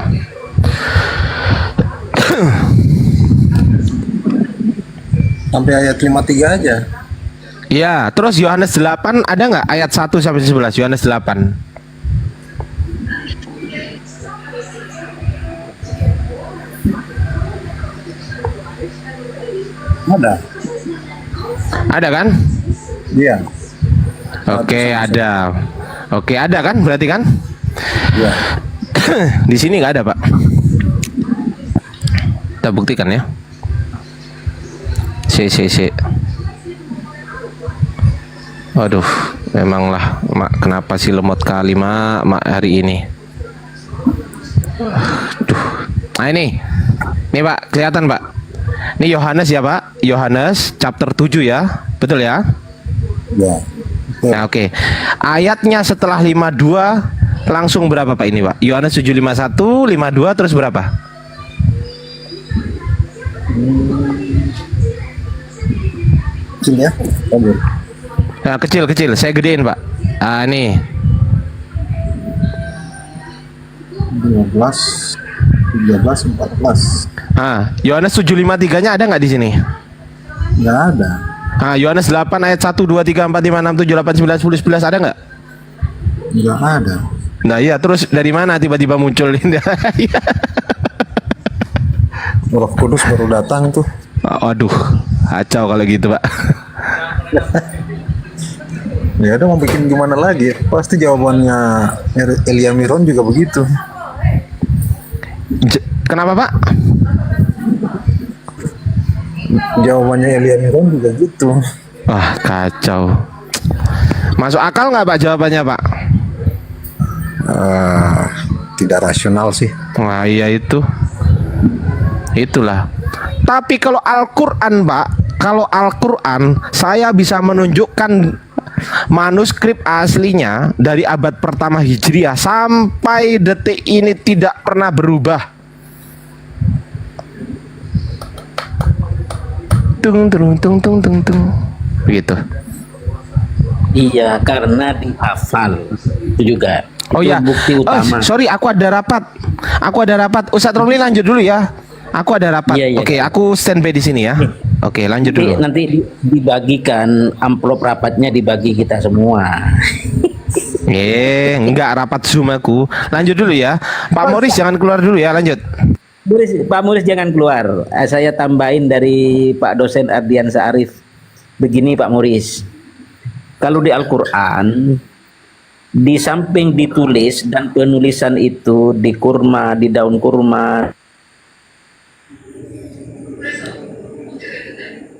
Sampai ayat 53 aja. Ya, terus Yohanes 8 ada nggak ayat 1 sampai 11? Yohanes 8. Ada. Ada kan? Iya. Oke, ada. Oke, ada kan? Berarti kan? Iya. Di sini nggak ada, Pak. Kita buktikan ya. Si. Waduh, memanglah, Mak, kenapa sih lemot kali, Mak hari ini? Duh. Nah ini Pak, kelihatan Pak. Ini Yohanes ya Pak, Yohanes chapter 7 ya, betul ya? Ya. Nah oke, ayatnya setelah 52 langsung berapa Pak ini Pak? Yohanes 7:51, 52 terus berapa? Kecil ya. Lanjut. Nah, kecil, saya gedein Pak. Ah nih, 12, 13, 14. ah Yohanes 7:53-nya ada nggak di sini? Nggak ada. Ah Yohanes 8 ayat 1, 2, 3, 4, 5, 6, 7, 8, 9, 10, 11 ada nggak? Nggak ada. Nah iya, terus dari mana tiba-tiba muncul ini? Roh Kudus baru datang tuh. Aduh, kacau kalau gitu Pak. Ya udah, mau bikin gimana lagi? Pasti jawabannya Elia Miron juga begitu. Kenapa Pak? Jawabannya Elia Miron juga gitu. Wah kacau. Masuk akal nggak Pak jawabannya Pak? Tidak rasional sih. Wah iya itulah. Tapi kalau Al-Quran Pak, kalau Al-Quran saya bisa menunjukkan manuskrip aslinya dari abad pertama Hijriah sampai detik ini tidak pernah berubah. Tung begitu. Iya, karena dihafal itu juga. Oh Itu ya, bukti utama. sorry, aku ada rapat. Ustadz Romli lanjut dulu ya. Aku ada rapat. Iya, iya. Oke, aku standby di sini ya. Oke, lanjut dulu. Nanti dibagikan amplop rapatnya, dibagi kita semua. Enggak rapat Zoom aku. Lanjut dulu ya. Pak Moris jangan keluar dulu ya, lanjut. Pak Muris jangan keluar. Saya tambahin dari Pak dosen Ardiansa Arif. Begini Pak Muris. Kalau di Al-Quran, di samping ditulis dan penulisan itu di kurma, di daun kurma,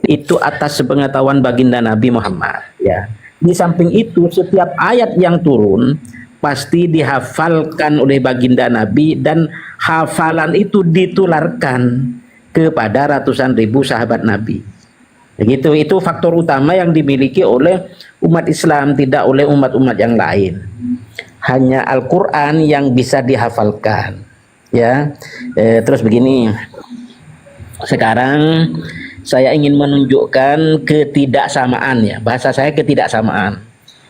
itu atas sepengetahuan baginda Nabi Muhammad ya. Di samping itu setiap ayat yang turun pasti dihafalkan oleh baginda Nabi, dan hafalan itu ditularkan kepada ratusan ribu sahabat Nabi. Begitu, itu faktor utama yang dimiliki oleh umat Islam, tidak oleh umat-umat yang lain. Hanya Al-Quran yang bisa dihafalkan ya. Terus begini, sekarang saya ingin menunjukkan ketidaksamaan ya, bahasa saya ketidaksamaan.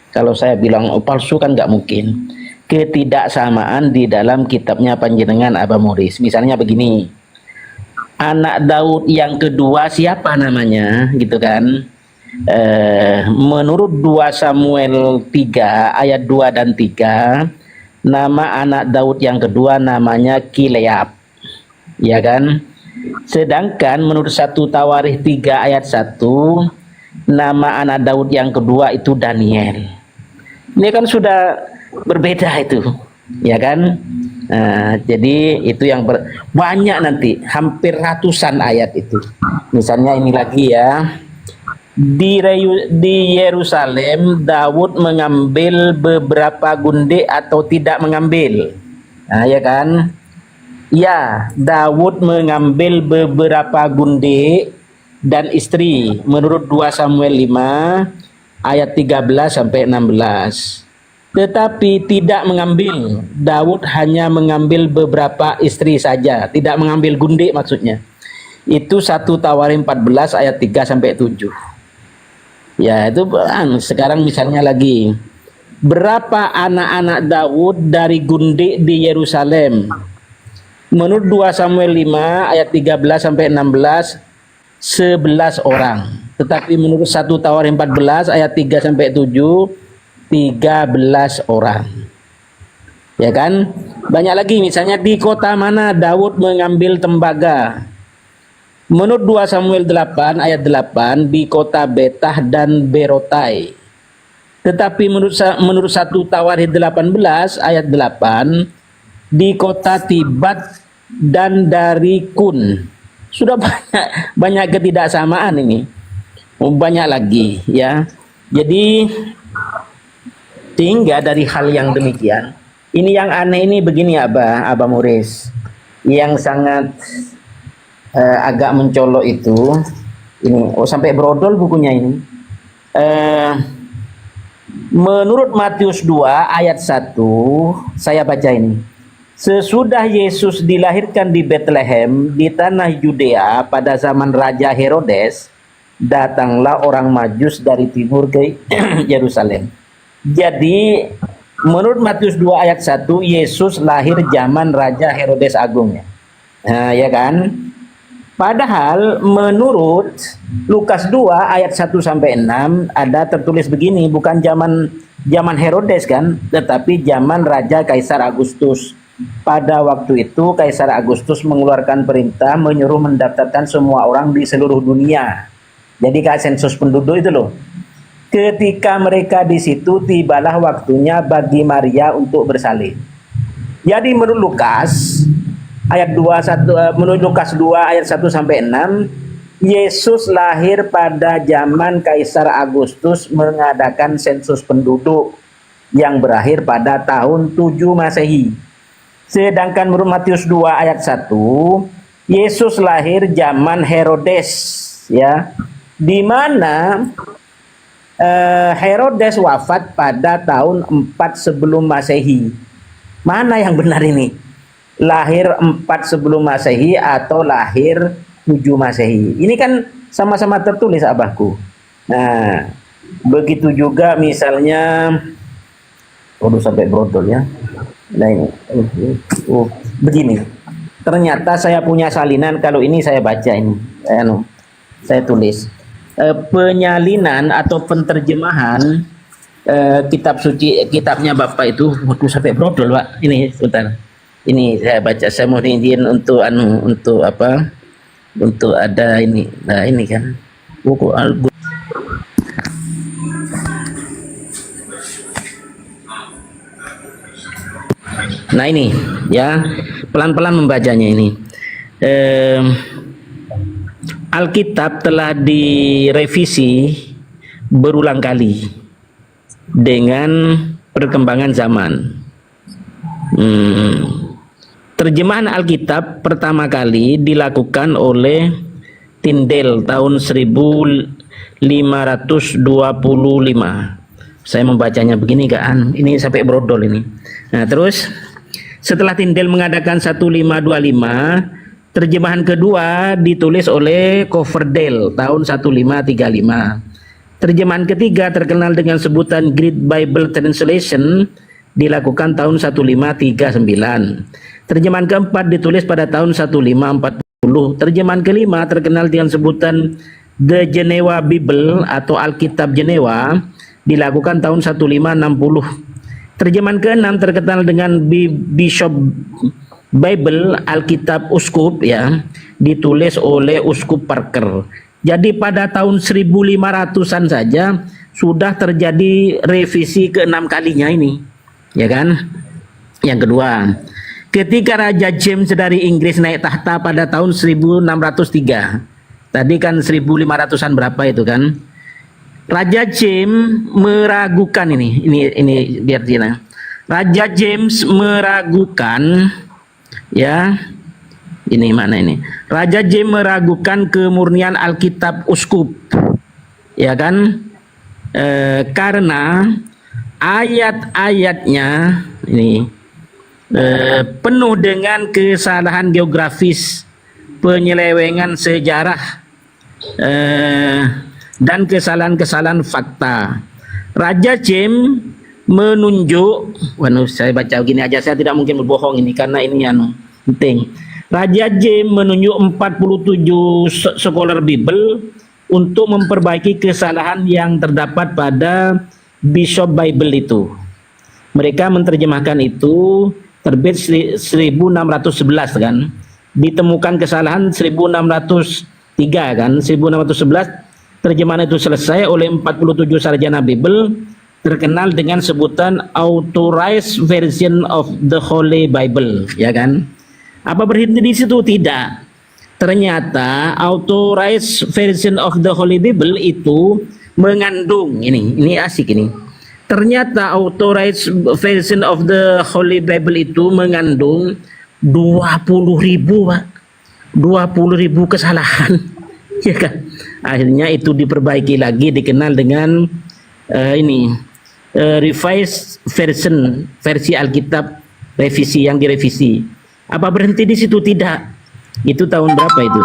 Kalau saya bilang palsu kan nggak mungkin. Ketidaksamaan di dalam kitabnya panjenengan Abah Moris. Misalnya begini, anak Daud yang kedua siapa namanya, gitu kan? Menurut 2 Samuel 3 ayat 2 dan 3, nama anak Daud yang kedua namanya Kileab, ya kan? Sedangkan menurut 1 Tawarikh 3 ayat 1, nama anak Daud yang kedua itu Daniel. Ini kan sudah berbeda itu, ya kan? Nah, jadi itu yang banyak nanti, hampir ratusan ayat itu. Misalnya ini lagi ya, di Yerusalem Daud mengambil beberapa gundik atau tidak mengambil. Nah, ya kan? Ya, Daud mengambil beberapa gundik dan istri menurut 2 Samuel 5 ayat 13 sampai 16. Tetapi tidak mengambil, Daud hanya mengambil beberapa istri saja, tidak mengambil gundik maksudnya. Itu 1 Tawarikh 14 ayat 3 sampai 7. Ya, itu sekarang misalnya lagi, berapa anak-anak Daud dari gundik di Yerusalem? Menurut 2 Samuel 5 ayat 13 sampai 16, 11 orang. Tetapi menurut 1 Tawarikh 14 ayat 3 sampai 7, 13 orang. Ya kan? Banyak lagi, misalnya di kota mana Daud mengambil tembaga? Menurut 2 Samuel 8 ayat 8 di kota Betah dan Berotai. Tetapi menurut 1 Tawarikh 18 ayat 8 di kota Tibat dan dari Kun. Sudah banyak ketidaksamaan ini. Banyak lagi ya. Jadi sehingga dari hal yang demikian, ini yang aneh ini begini Abah Muris. Yang sangat agak mencolok itu ini sampai brodol bukunya ini. Menurut Matius 2 ayat 1 saya baca ini. Sesudah Yesus dilahirkan di Bethlehem di tanah Yudea pada zaman Raja Herodes, datanglah orang Majus dari timur ke Yerusalem. Jadi menurut Matius 2 ayat 1 Yesus lahir zaman Raja Herodes Agungnya. Nah, ya kan? Padahal menurut Lukas 2 ayat 1 sampai 6 ada tertulis begini, bukan zaman Herodes kan, tetapi zaman Raja Kaisar Agustus. Pada waktu itu Kaisar Agustus mengeluarkan perintah menyuruh mendaftarkan semua orang di seluruh dunia. Jadi kayak sensus penduduk itu loh. Ketika mereka di situ tibalah waktunya bagi Maria untuk bersalin. Jadi menurut Lukas ayat 21 menurut Lukas 2 ayat 1 sampai 6 Yesus lahir pada zaman Kaisar Agustus mengadakan sensus penduduk yang berakhir pada tahun 7 Masehi. Sedangkan menurut Matius 2 ayat 1 Yesus lahir zaman Herodes ya, di mana Herodes wafat pada tahun 4 sebelum Masehi. Mana yang benar ini? Lahir 4 sebelum Masehi atau lahir 7 Masehi? Ini kan sama-sama tertulis abahku. Nah, begitu juga misalnya sampai brodol ya. Nah ini, begini. Ternyata saya punya salinan, kalau ini saya baca ini, saya tulis. Penyalinan atau penterjemahan kitab suci, kitabnya Bapak itu, sampai brodol Pak. Ini sebentar. Ini saya baca, saya mau izin untuk untuk apa? Untuk ada ini. Nah, ini kan buku Al-Qur'an. Nah, ini ya, pelan-pelan membacanya ini. Alkitab telah direvisi berulang kali dengan perkembangan zaman. Terjemahan Alkitab pertama kali dilakukan oleh Tyndale tahun 1525. Saya membacanya begini kan, ini sampai brodol ini. Nah, terus setelah Tyndale mengadakan 1525, terjemahan kedua ditulis oleh Coverdale tahun 1535. Terjemahan ketiga terkenal dengan sebutan Great Bible Translation dilakukan tahun 1539. Terjemahan keempat ditulis pada tahun 1540. Terjemahan kelima terkenal dengan sebutan The Geneva Bible atau Alkitab Jenewa dilakukan tahun 1560. Terjemahan keenam terkenal dengan Bishop Bible, Alkitab Uskup ya, ditulis oleh Uskup Parker. Jadi pada tahun 1500-an saja sudah terjadi revisi ke-6 kalinya ini. Ya kan? Yang kedua, ketika Raja James dari Inggris naik tahta pada tahun 1603. Tadi kan 1500-an berapa itu kan? Raja James meragukan ini biar dia. Raja James meragukan ya. Ini mana ini? Raja James meragukan kemurnian Alkitab Uskup. Ya kan? Karena ayat-ayatnya ini penuh dengan kesalahan geografis, penyelewengan sejarah, dan kesalahan-kesalahan fakta. Raja James menunjuk, saya baca gini aja, saya tidak mungkin berbohong ini karena ini penting. Raja James menunjuk 47 scholar Bible untuk memperbaiki kesalahan yang terdapat pada Bishop Bible itu. Mereka menerjemahkan itu terbit 1611 kan. Ditemukan kesalahan 1612 3 kan, 1611 terjemahan itu selesai oleh 47 sarjana Bible, terkenal dengan sebutan Authorized Version of the Holy Bible, ya kan? Apa berhenti di situ? Tidak. Ternyata Authorized Version of the Holy Bible itu mengandung ini asik ini. Ternyata Authorized Version of the Holy Bible itu mengandung 20.000, Pak. 20.000 kesalahan. Ya kan? Akhirnya itu diperbaiki lagi, dikenal dengan revised version, versi Alkitab revisi, yang direvisi. Apa berhenti di situ? Tidak. Itu tahun berapa itu?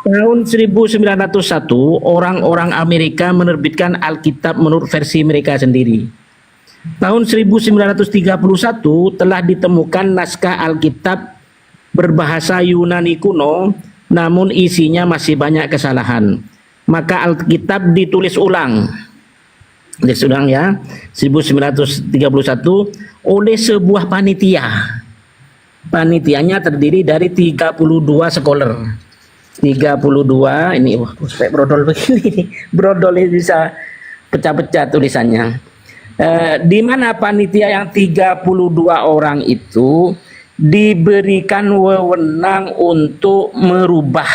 Tahun 1901 orang-orang Amerika menerbitkan Alkitab menurut versi mereka sendiri. Tahun 1931 telah ditemukan naskah Alkitab berbahasa Yunani kuno, namun isinya masih banyak kesalahan. Maka Alkitab ditulis ulang. Ditulis ulang ya, 1931 oleh sebuah panitia. Panitianya terdiri dari 32 scholar. 32 ini, wah, sampai brodol begini. Brodol ini bisa pecah-pecah tulisannya. Di mana panitia yang 32 orang itu diberikan wewenang untuk merubah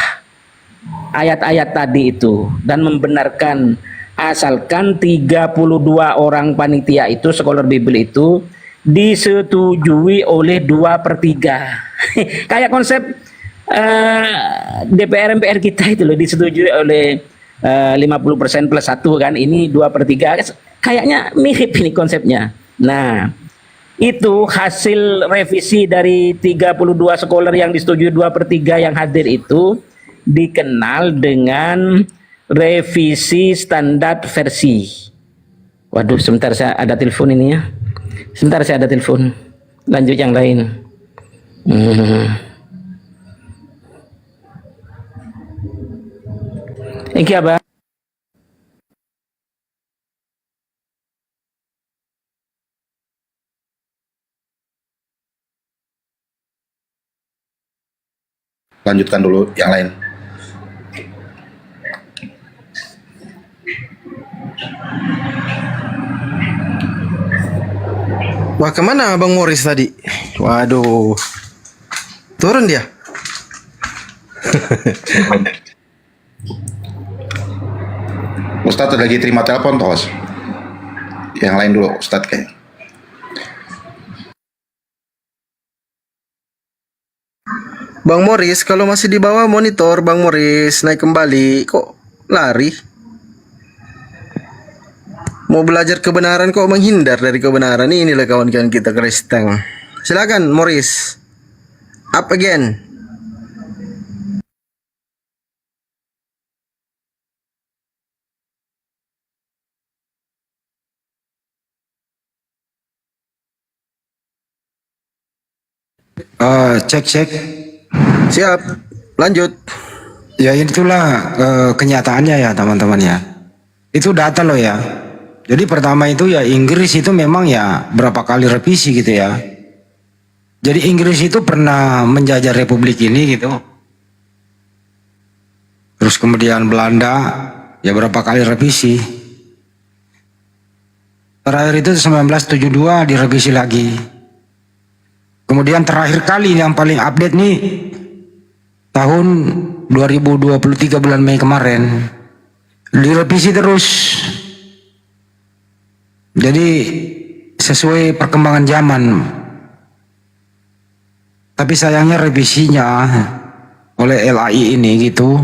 ayat-ayat tadi itu dan membenarkan, asalkan 32 orang panitia itu, scholar Bible itu, disetujui oleh 2/3. Kayak konsep DPR MPR kita itu loh, disetujui oleh 50% plus 1 kan, ini 2/3, kayaknya mirip ini konsepnya. Nah, itu hasil revisi dari 32 scholar yang disetujui 2/3 yang hadir itu dikenal dengan revisi standar versi. Waduh, sebentar, saya ada telepon ini ya. Sebentar, saya ada telepon. Lanjut yang lain. Thank you, Abang. Lanjutkan dulu yang lain. Wah, kemana Bang Morris tadi? Waduh, turun dia. Ustadz lagi terima telepon tos. Yang lain dulu Ustadz kayak. Bang Morris, kalau masih di bawah monitor, Bang Morris naik kembali. Kok lari? Mau belajar kebenaran kok menghindar dari kebenaran. Inilah kawan-kawan kita Kristen. Silakan Morris. Up again. Cek. Siap. Lanjut. Ya itulah kenyataannya ya teman-teman ya. Itu data loh ya. Jadi pertama itu ya Inggris itu memang ya berapa kali revisi gitu ya. Jadi Inggris itu pernah menjajah republik ini gitu. Terus kemudian Belanda ya berapa kali revisi. Terakhir itu 1972 direvisi lagi. Kemudian terakhir kali yang paling update nih tahun 2023 bulan Mei kemarin direvisi terus. Jadi sesuai perkembangan zaman. Tapi sayangnya revisinya oleh LAI ini gitu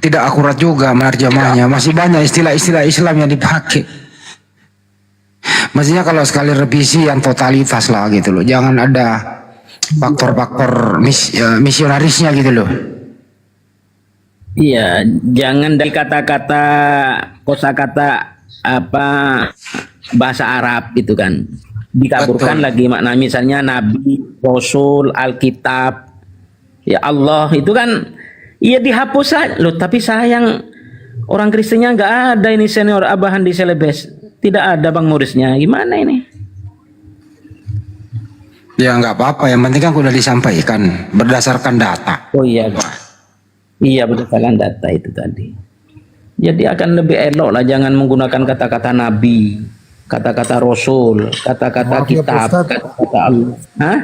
tidak akurat juga menerjemahnya. Masih banyak istilah-istilah Islam yang dipakai. Maksudnya kalau sekali revisi yang totalitas lah gitu loh. Jangan ada faktor-faktor misionarisnya gitu loh. Iya, jangan dari kata-kata kosakata apa bahasa Arab itu kan dikaburkan lagi makna, misalnya Nabi, Rasul, Alkitab, ya Allah itu kan iya dihapus saja loh. Tapi sayang orang Kristennya nggak ada ini senior abahan di Celebes, tidak ada Bang Morrisnya, gimana ini? Ya nggak apa-apa, yang penting kan udah disampaikan berdasarkan data. Oh iya, iya berdasarkan data itu tadi. Jadi akan lebih elok lah jangan menggunakan kata-kata nabi, kata-kata rasul, kata-kata Maaf ya, Pak kitab, Ustadz. kata-kata Allah. Hah?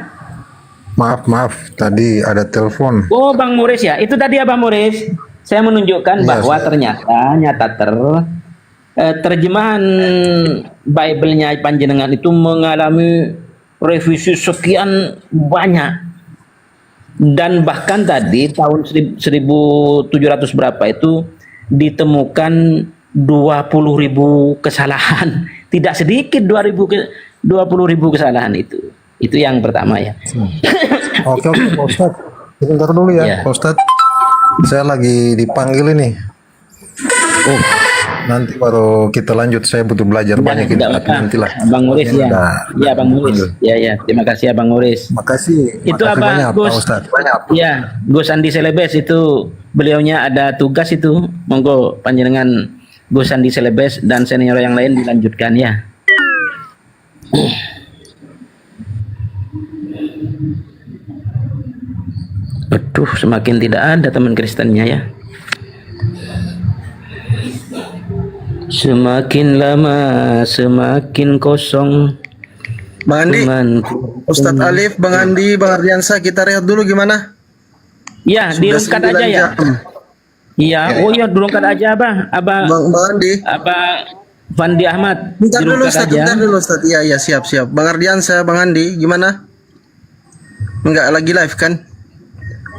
Maaf, tadi ada telepon. Oh, Bang Muris ya. Itu tadi ya Bang Muris. Saya menunjukkan Iya, bahwa saya- ternyata terjemahan Bible-nya panjenengan itu mengalami revisi sekian banyak. Dan bahkan tadi tahun 1700 berapa itu ditemukan 20.000 kesalahan. Tidak sedikit 20.000 kesalahan itu. Itu yang pertama ya. Oke, Pak Ustadz. Sebentar dulu ya, Ya. Pak Ustadz. Saya lagi dipanggil ini. Oh, nanti baru kita lanjut. Saya butuh belajar banyak ini. Tidak Tapi apa. nantilah. Bang Muris ya. Udah. Ya Bang Muris. Ya ya. Terima kasih ya Bang Muris. Makasih. Itu Makasih apa banyak, Pak Gus? Ustadz. Banyak. Ya, Gus Andi Selebes itu beliaunya ada tugas itu. Monggo panjenengan Gus Andi Selebes dan senior yang lain dilanjutkan ya. Aduh, semakin tidak ada teman Kristennya ya. Semakin lama semakin kosong Bang Andi, teman. Ustadz Alif, Bang Andi, Bang Ardiansa, kita rehat dulu gimana? Ya, Sudah dirungkat 9 aja ya. jam. Iya, oh iya dirungkat aja Abah. Bang Andi, Fandi Ahmad. bentar dulu dirungkat Ustadz, bentar dulu Ustadz. Iya, iya, siap. Bang Ardiansa, Bang Andi, gimana? Enggak lagi live kan?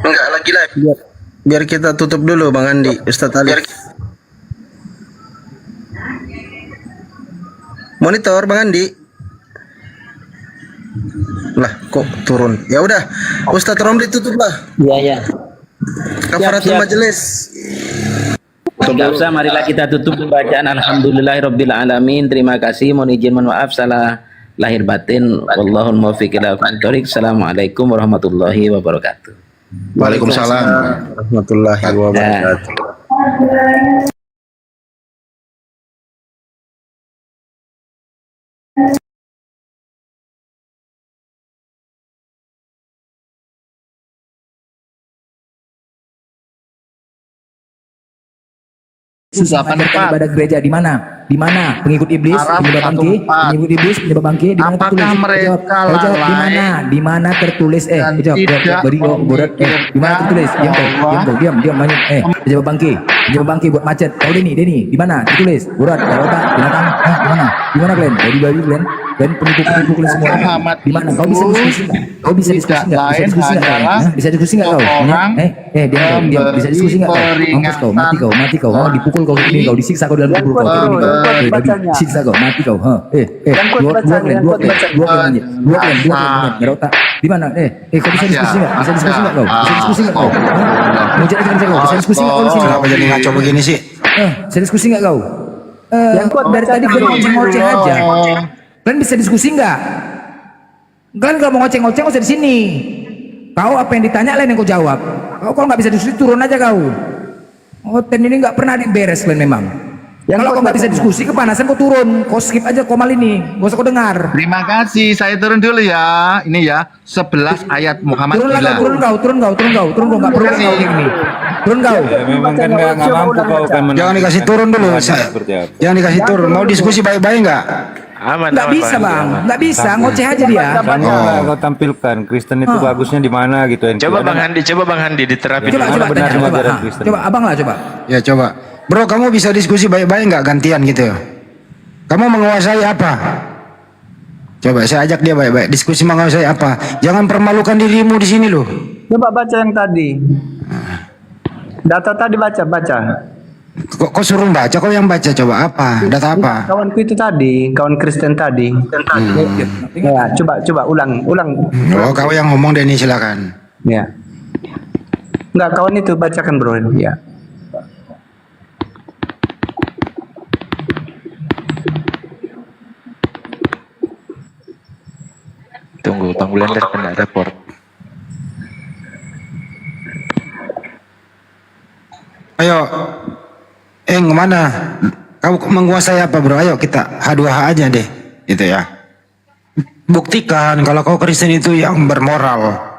Enggak lagi live. Biar kita tutup dulu Bang Andi, Ustadz Alif. Monitor Bang Andi. Lah, kok turun? Ya udah, Ustadz Romli tutup lah. Iya, ya. Kafaratul siap. majelis. Tidak usah, marilah kita tutup pembacaan Alhamdulillahirabbil alamin. Terima kasih, mohon izin mohon maaf salah lahir batin. Wallahul muwaffiq ila aqwamit thoriq. Assalamualaikum warahmatullahi wabarakatuh. Waalaikumsalam. Warahmatullahi wabarakatuh. Susah mengadakan ibadah gereja di mana? Di mana? Pengikut iblis, Arab penyebab bangkit, 14. pengikut iblis, penyebab bangkit. Di mana Apakah tertulis? mereka Jawab. Di mana? lalai Di mana tertulis? dan Jawab. tidak Beri borat. Di mana tertulis? Diam. Banyak. Penyebab bangkit. Penyebab bangkit buat macet. Kau Denny. Di mana? Tertulis. Borat. Kalau tak, binatang. Di mana? Di mana Glenn? Babi Glenn. Dan penipu Glenn semua. Muhammad Di mana? Kau bisa diskusi nggak? Kau bisa diskusi tidak nggak? Bisa lain diskusi nggak? adalah Bisa diskusi nggak kau? seorang Diam. Bisa diskusi nggak kau? Mampus kau. Mati kau. Mau dipukul kau ini. Kau disiksa kau dalam kubur kau. Siksa kau, mati kau. Dua Glenn. Nggak otak. Di mana? Kau bisa diskusi nggak? Bisa diskusi nggak kau? Bisa diskusi nggak kau? Mau jadi kerja kau? Bisa diskusi nggak kau di sini? Kenapa jadi ngaco begini sih? Bisa diskusi nggak kau? Yang kuat dari tadi kau ngoceh-ngoceh aja. Kalian bisa diskusi nggak? Kalian kalau mau ngoceh-ngoceh nggak usah di sini. Kau apa yang ditanya lain yang kau jawab. Kau kalau nggak bisa diskusi turun aja kau. Ten ini nggak pernah diberes kalian memang. Kalau kau nggak bisa diskusi kepanasan kau turun. Kau skip aja komal ini. Gak usah kau dengar. Terima kasih, saya turun dulu ya. Ini ya, 11 ayat Muhammad Turun lah kau, turun kau, nggak perlu kau ini. Turun kau. Memang kan nggak mampu kau kan Jangan dikasih turun dulu. Jangan dikasih turun. Mau diskusi baik-baik nggak? Nggak bisa bang, nggak bisa. Ngoceh aja dia. Makanya kau tampilkan Kristen itu bagusnya di mana gitu. Coba Bang Handi diterapin. Coba benar tanya, ajaran Kristen. coba abang lah coba. Ya coba. Bro, kamu bisa diskusi baik-baik nggak gantian gitu? Kamu menguasai apa? Coba saya ajak dia baik-baik. Diskusi menguasai apa? Jangan permalukan dirimu di sini loh. Coba baca yang tadi. Data tadi baca. Kok suruh baca? Kok yang baca coba apa? Data apa? Kawanku itu tadi, kawan Kristen tadi. Ya, coba ulang. Oh, kau yang ngomong Denny silakan. Ya. Enggak, kawan itu bacakan bro. Ya. Tunggu, Bang Blender kena report. Ayo, kemana? Kau menguasai apa bro? Ayo kita H2H aja deh, gitu ya. buktikan kalau kau Kristen itu yang bermoral.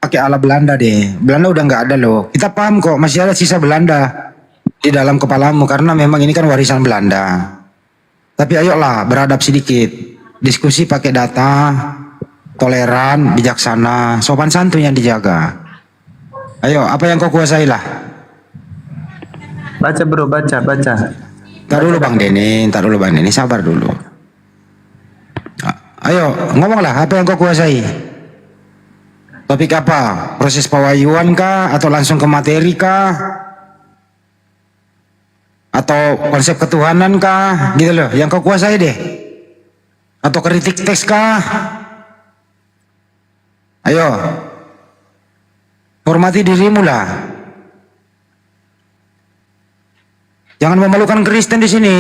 Pakai ala Belanda deh. Belanda udah nggak ada loh. Kita paham kok, masih ada sisa Belanda di dalam kepalamu karena memang ini kan warisan Belanda. Tapi ayolah beradab sedikit. Diskusi pakai data, toleran, bijaksana, sopan santun yang dijaga. Ayo, apa yang kau kuasai lah. Baca bro, baca. Ntar dulu Bang Denny, sabar dulu. Ayo, ngomonglah apa yang kau kuasai. Topik apa? Proses pewahyuan kah? Atau langsung ke materi kah? Atau konsep ketuhanan kah? Gitu loh, yang kau kuasai deh. Atau kritik teks kah? Ayo, hormati dirimu lah. Jangan memalukan Kristen di sini.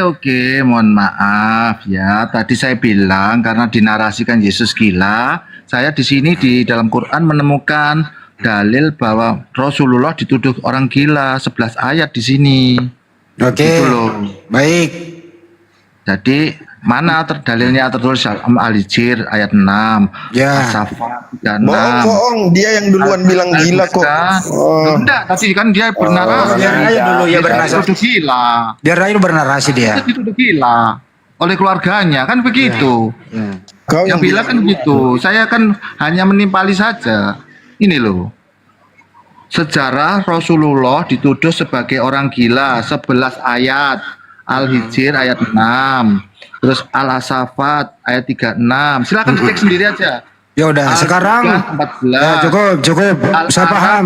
Oke, mohon maaf ya. Tadi saya bilang karena dinarasikan Yesus gila, saya di sini di dalam Quran menemukan dalil bahwa Rasulullah dituduh orang gila, 11 ayat di sini. Oke. Gitu loh. Baik. Jadi mana dalilnya tertulis Al-Hijr ayat 6, Ya. As-Saffat 36. Bohong, dia yang duluan bilang gila kok. Oh. Enggak, tadi kan dia bernarasi. biar aja dulu ya bernarasi. Dituduh gila. Biar Rayu bernarasi dia. Dia dituduh gila oleh keluarganya, kan begitu. Kau Yang bilang kan gitu. Saya kan hanya menimpali saja. Ini loh. Sejarah Rasulullah dituduh sebagai orang gila, 11 ayat. Al-Hijr ayat 6. Terus Al-Asafat ayat 36. Silakan cek sendiri aja. Ya udah, sekarang 14. ya, cukup. Saya paham.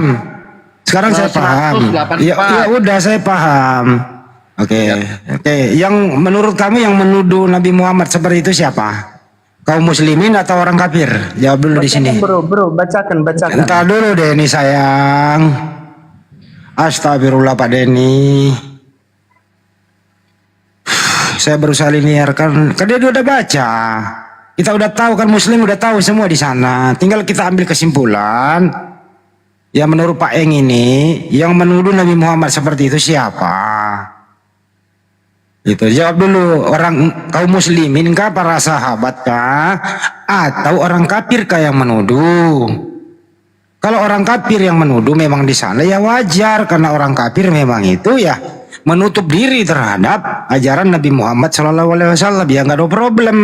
Sekarang saya paham. 184. Ya udah, saya paham. Oke. Yang menurut kamu yang menuduh Nabi Muhammad seperti itu siapa? Kaum muslimin atau orang kafir? Jawab dulu di sini. Bro, bacakan. Entar dulu Denny sayang. Astagfirullah Pak Denny. Saya berusaha linearkan, kan dia udah baca. Kita udah tahu kan, muslim udah tahu semua di sana. Tinggal kita ambil kesimpulan. Ya menurut Pak Eng ini, yang menuduh Nabi Muhammad seperti itu siapa? Itu jawab dulu, orang kaum muslimin kah, para sahabat kah, atau orang kafir kah yang menuduh? Kalau orang kafir yang menuduh memang di sana ya wajar, karena orang kafir memang itu ya menutup diri terhadap ajaran Nabi Muhammad SAW, ya nggak ada problem.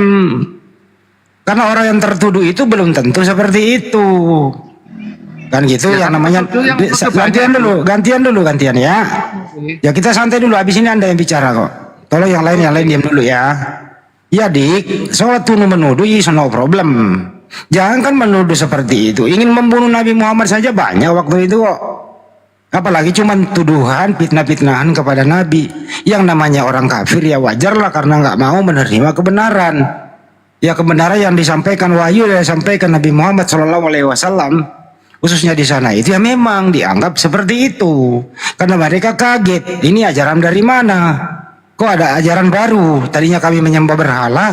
Karena orang yang tertuduh itu belum tentu seperti itu, kan gitu ya, yang namanya. Gantian dulu ya. Ya kita santai dulu, habis ini Anda yang bicara kok. Tolong yang lain diam dulu ya. Ya dik, soal tuduh menuduh is no problem. Jangan kan menuduh seperti itu. Ingin membunuh Nabi Muhammad saja banyak waktu itu kok. Apalagi cuman tuduhan, fitnah-fitnahan kepada Nabi. Yang namanya orang kafir ya wajar lah, karena nggak mau menerima kebenaran. Ya kebenaran yang disampaikan wahyu yang disampaikan Nabi Muhammad SAW, khususnya di sana itu ya memang dianggap seperti itu. Karena mereka kaget, ini ajaran dari mana? Kok ada ajaran baru? Tadinya kami menyembah berhala,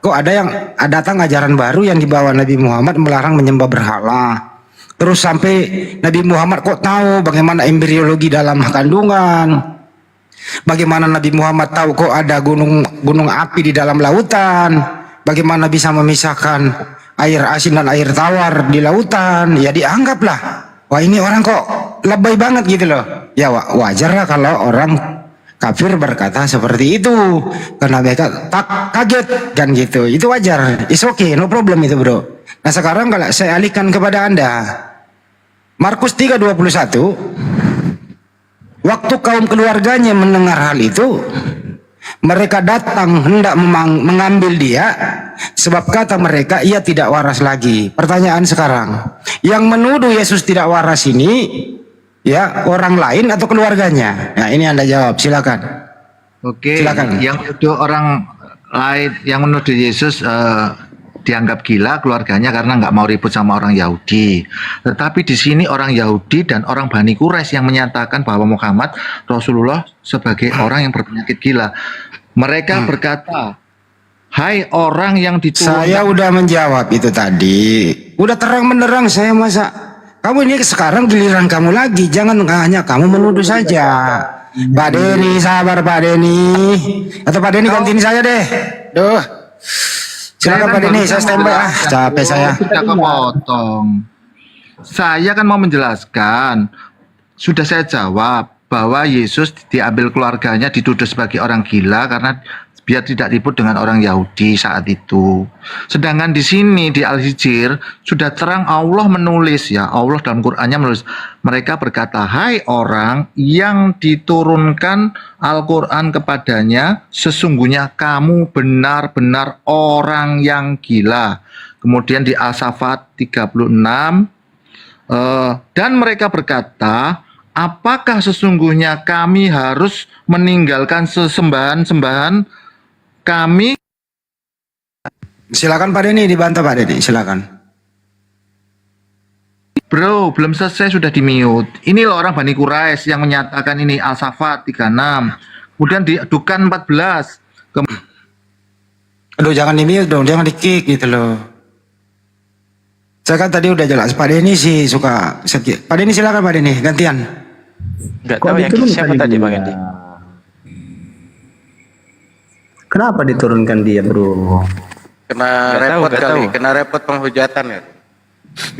kok ada yang datang ajaran baru yang dibawa Nabi Muhammad melarang menyembah berhala. Terus sampai Nabi Muhammad kok tahu bagaimana embriologi dalam kandungan. Bagaimana Nabi Muhammad tahu kok ada gunung api di dalam lautan. Bagaimana bisa memisahkan air asin dan air tawar di lautan. Ya dianggaplah, wah ini orang kok lebay banget gitu loh. Ya wajar lah kalau orang kafir berkata seperti itu. Karena mereka kaget kan gitu. Itu wajar, it's okay, no problem itu bro. Nah sekarang kalau saya alihkan kepada Anda, Markus 3:21, waktu kaum keluarganya mendengar hal itu, mereka datang hendak mengambil dia, sebab kata mereka ia tidak waras lagi. Pertanyaan sekarang, yang menuduh Yesus tidak waras ini, ya orang lain atau keluarganya? Nah ini Anda jawab, silakan. Oke, silakan. Yang menuduh orang lain, yang menuduh Yesus dianggap gila keluarganya karena nggak mau ribut sama orang Yahudi. Tetapi di sini orang Yahudi dan orang Bani Quraisy yang menyatakan bahwa Muhammad Rasulullah sebagai orang yang berpenyakit gila. Mereka berkata, hai orang yang diturunkan. Saya udah menjawab itu tadi. Udah terang menerang saya, masa kamu ini sekarang giliran kamu lagi. Jangan hanya kamu menuduh saja. Pak Denny, sabar Pak Denny. Atau Pak Denny gantiin saya deh. Duh. Silakan Pak Denny, saya standby capek saya. Tidak kepotong. Saya kan mau menjelaskan. Sudah saya jawab bahwa Yesus diambil keluarganya dituduh sebagai orang gila karena biar tidak ribut dengan orang Yahudi saat itu. Sedangkan di sini di Al-Hijr sudah terang Allah menulis ya, Allah dalam Qur'annya menulis, mereka berkata, hai orang yang diturunkan Al-Quran kepadanya, sesungguhnya kamu benar-benar orang yang gila. Kemudian di Al-Safat 36, dan mereka berkata, apakah sesungguhnya kami harus meninggalkan sesembahan-sembahan kami? Silakan Pak Denny, dibantah Pak Denny, silakan. Bro, belum selesai sudah di mute. Ini loh orang Bani Quraisy yang menyatakan ini Al-Safat 36. Kemudian di Dukan 14. Aduh, jangan di mute dong, jangan di kick gitu loh. Saya kan tadi udah jelas, Pak Denny sih suka sedikit. Pak Denny silakan Pak Denny, gantian. Enggak tahu yang siapa tadi Bang Edi. Kenapa diturunkan dia, bro? Kena repot kali, kena repot penghujatan ya.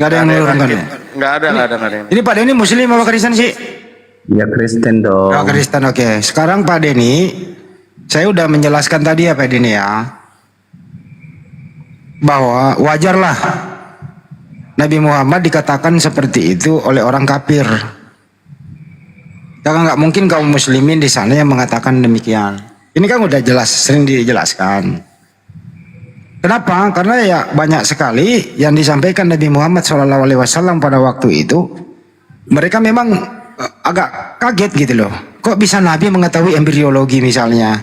Gak ada yang menurunkan ya? Nggak ada yang. Ini Pak Denny Muslim apa Kristen sih? Ya Kristen dong. Oh, Kristen, oke. Sekarang Pak Denny, saya udah menjelaskan tadi ya Pak Denny ya, bahwa wajarlah Nabi Muhammad dikatakan seperti itu oleh orang kafir. Karena nggak mungkin kaum muslimin di sana yang mengatakan demikian. Ini kan udah jelas, sering dijelaskan. Kenapa? Karena ya banyak sekali yang disampaikan Nabi Muhammad SAW pada waktu itu. Mereka memang agak kaget gitu loh. Kok bisa Nabi mengetahui embriologi misalnya?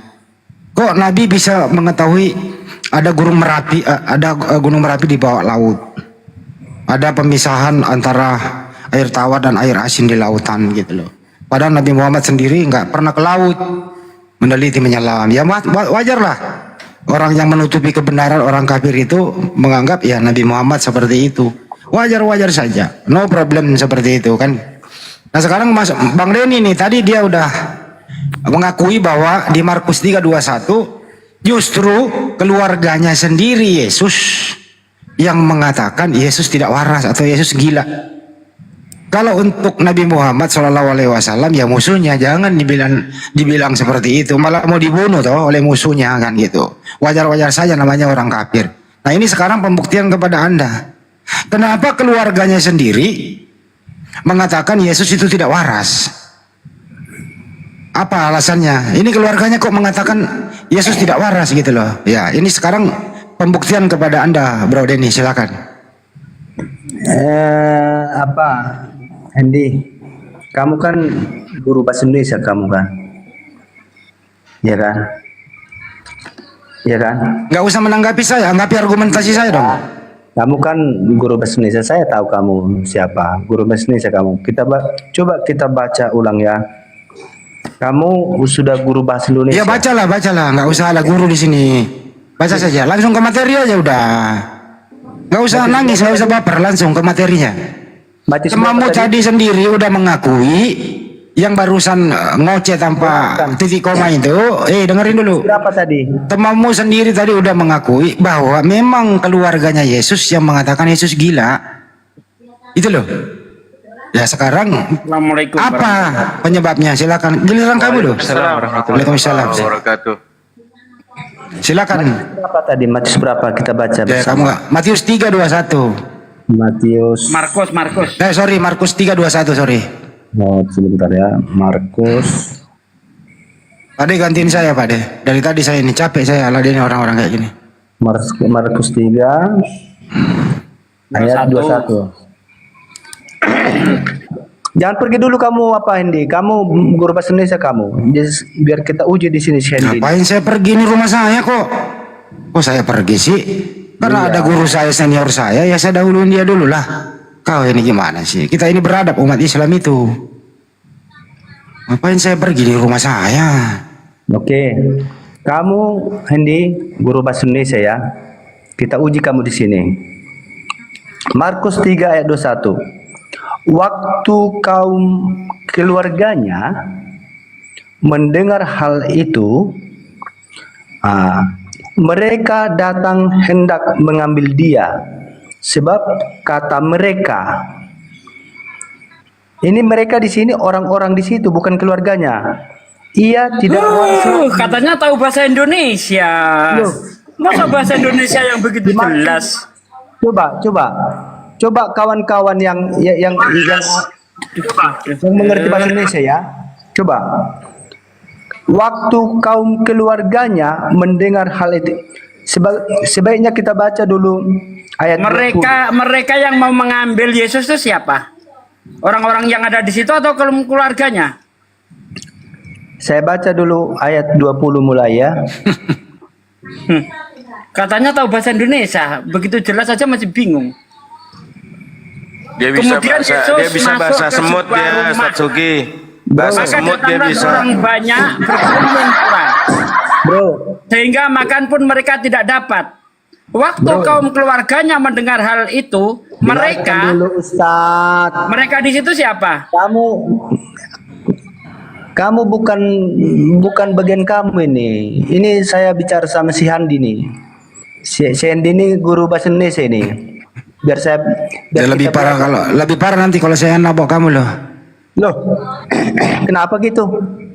Kok Nabi bisa mengetahui ada gunung Merapi, gunung Merapi di bawah laut? Ada pemisahan antara air tawar dan air asin di lautan gitu loh. Padahal Nabi Muhammad sendiri nggak pernah ke laut meneliti menyelam. Ya wajarlah orang yang menutupi kebenaran orang kafir itu menganggap ya Nabi Muhammad seperti itu. Wajar-wajar saja, no problem seperti itu kan. Nah sekarang Mas Bang Denny nih tadi dia udah mengakui bahwa di Markus 3:21 justru keluarganya sendiri Yesus yang mengatakan Yesus tidak waras atau Yesus gila. Kalau untuk Nabi Muhammad SAW ya musuhnya jangan dibilang seperti itu, malah mau dibunuh toh oleh musuhnya kan gitu. Wajar-wajar saja namanya orang kafir. Nah ini sekarang pembuktian kepada Anda. Kenapa keluarganya sendiri mengatakan Yesus itu tidak waras? Apa alasannya? Ini keluarganya kok mengatakan Yesus tidak waras gitu loh. Ya ini sekarang pembuktian kepada Anda, Bro Denny, silakan. Hendy, kamu kan guru bahasa Indonesia kamu kan? Ya kan? Ya kan? Nggak usah menanggapi saya, anggapi argumentasi saya dong. Kamu kan guru bahasa Indonesia, saya tahu kamu siapa. Guru bahasa Indonesia kamu. Coba kita baca ulang ya. Kamu sudah guru bahasa Indonesia. Ya bacalah, nggak usah ada guru di sini. Baca saja, langsung ke materi aja udah. Nggak usah nangis, nggak usah baper, langsung ke materinya. Temamu tadi sendiri udah mengakui yang barusan ngoceh tanpa titik koma itu. Dengerin dulu. Berapa tadi? Temamu sendiri tadi udah mengakui bahwa memang keluarganya Yesus yang mengatakan Yesus gila. Itu loh. Ya sekarang apa penyebabnya? Silakan giliran kamu loh. Waalaikumsalam. Silakan. Berapa tadi? Matius berapa kita baca bersama? Ya, kamu nggak. Matius 3:21. Matius. Markus. Markus 3:21, sorry. Oh, sebentar ya. Markus. Pak De gantiin saya, Pak De. Dari tadi saya ini capek saya ladenin orang-orang kayak gini. Markus 3 ayat 21. Jangan pergi dulu kamu Hendy. Kamu guru bahasa Indonesia kamu. Biar kita uji di sini Hendy. Ngapain saya pergi, ini rumah saya kok. Kok saya pergi sih? Karena ada guru saya senior saya, ya saya dahuluin dia dulu lah. Kau ini gimana sih? Kita ini beradab umat Islam itu. Ngapain saya pergi di rumah saya? Oke. Kamu Hendy, guru bahasa Indonesia ya. Kita uji kamu di sini. Markus 3 ayat 21. Waktu kaum keluarganya mendengar hal itu, mereka datang hendak mengambil dia. Sebab kata mereka, ini mereka di sini orang-orang di situ, bukan keluarganya. Ia tidak Katanya tahu bahasa Indonesia. Masa bahasa Indonesia yang begitu jelas? Coba kawan-kawan yang mengerti bahasa Indonesia ya. Coba. Waktu kaum keluarganya mendengar hal itu, sebaiknya kita baca dulu ayat mereka yang mau mengambil Yesus itu siapa? Orang-orang yang ada di situ atau keluarganya? Saya baca dulu ayat 20 mulai ya. Katanya tahu bahasa Indonesia, begitu jelas saja masih bingung. Dia bisa Kemudian bahasa, Yesus dia bisa masuk bahasa ke semut sebuah dia, rumah. Ustaz Sugi. Bahasa Maka semut dia datanglah bisa. orang banyak berkerumun pula. Bro, Sehingga makan pun mereka tidak dapat. Waktu kaum keluarganya mendengar hal itu, mereka dulu Ustaz. mereka di situ siapa? Kamu bukan bagian kamu ini. Ini saya bicara sama si Handi nih. Si Handi ini guru bahasa Indonesia ini. Biar Lebih parah nanti kalau saya nabok kamu loh. Loh, kenapa gitu?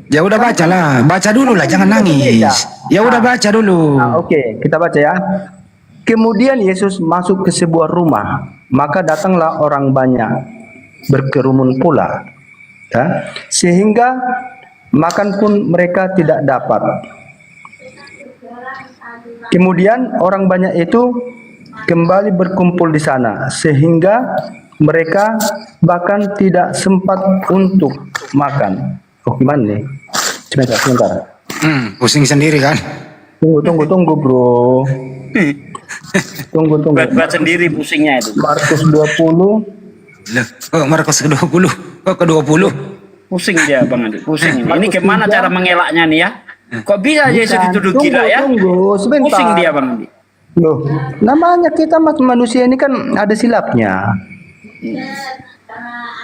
Ya udah baca dulu lah, jangan nangis. Ya udah baca dulu. Oke, kita baca ya. Kemudian Yesus masuk ke sebuah rumah, maka datanglah orang banyak berkerumun pula. Ya, sehingga makan pun mereka tidak dapat. Kemudian orang banyak itu kembali berkumpul di sana, sehingga mereka bahkan tidak sempat untuk makan. Oh gimana nih? Sebentar. Pusing sendiri kan? Tunggu bro. Tunggu. Buat sendiri pusingnya itu. Markus 20. Loh, Markus 20. Kok ke 20? Pusing dia Bang Andi, pusing ini. Ini gimana cara mengelaknya nih ya? Kok bisa Yesus dituduh gila ya? Tunggu, sebentar. Pusing dia Bang Andi. Loh, namanya kita manusia ini kan ada silapnya.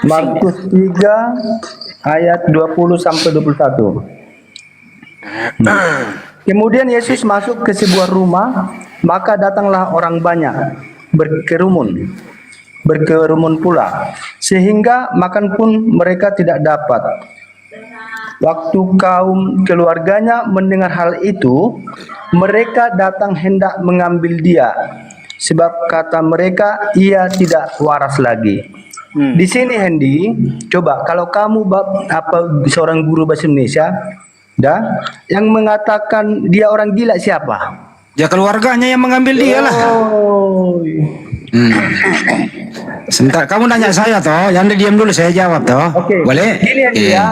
Markus 3 ayat 20 sampai 21. Kemudian Yesus masuk ke sebuah rumah, maka datanglah orang banyak berkerumun pula, sehingga makan pun mereka tidak dapat. Waktu kaum keluarganya mendengar hal itu, mereka datang hendak mengambil dia, sebab kata mereka ia tidak waras lagi. Di sini Hendy, coba kalau kamu seorang guru bahasa Indonesia, yang mengatakan dia orang gila siapa? Ya keluarganya yang mengambil dia lah. Sebentar, kamu nanya saya toh, yang diam dulu saya jawab toh. Boleh? Gini Hendy ya.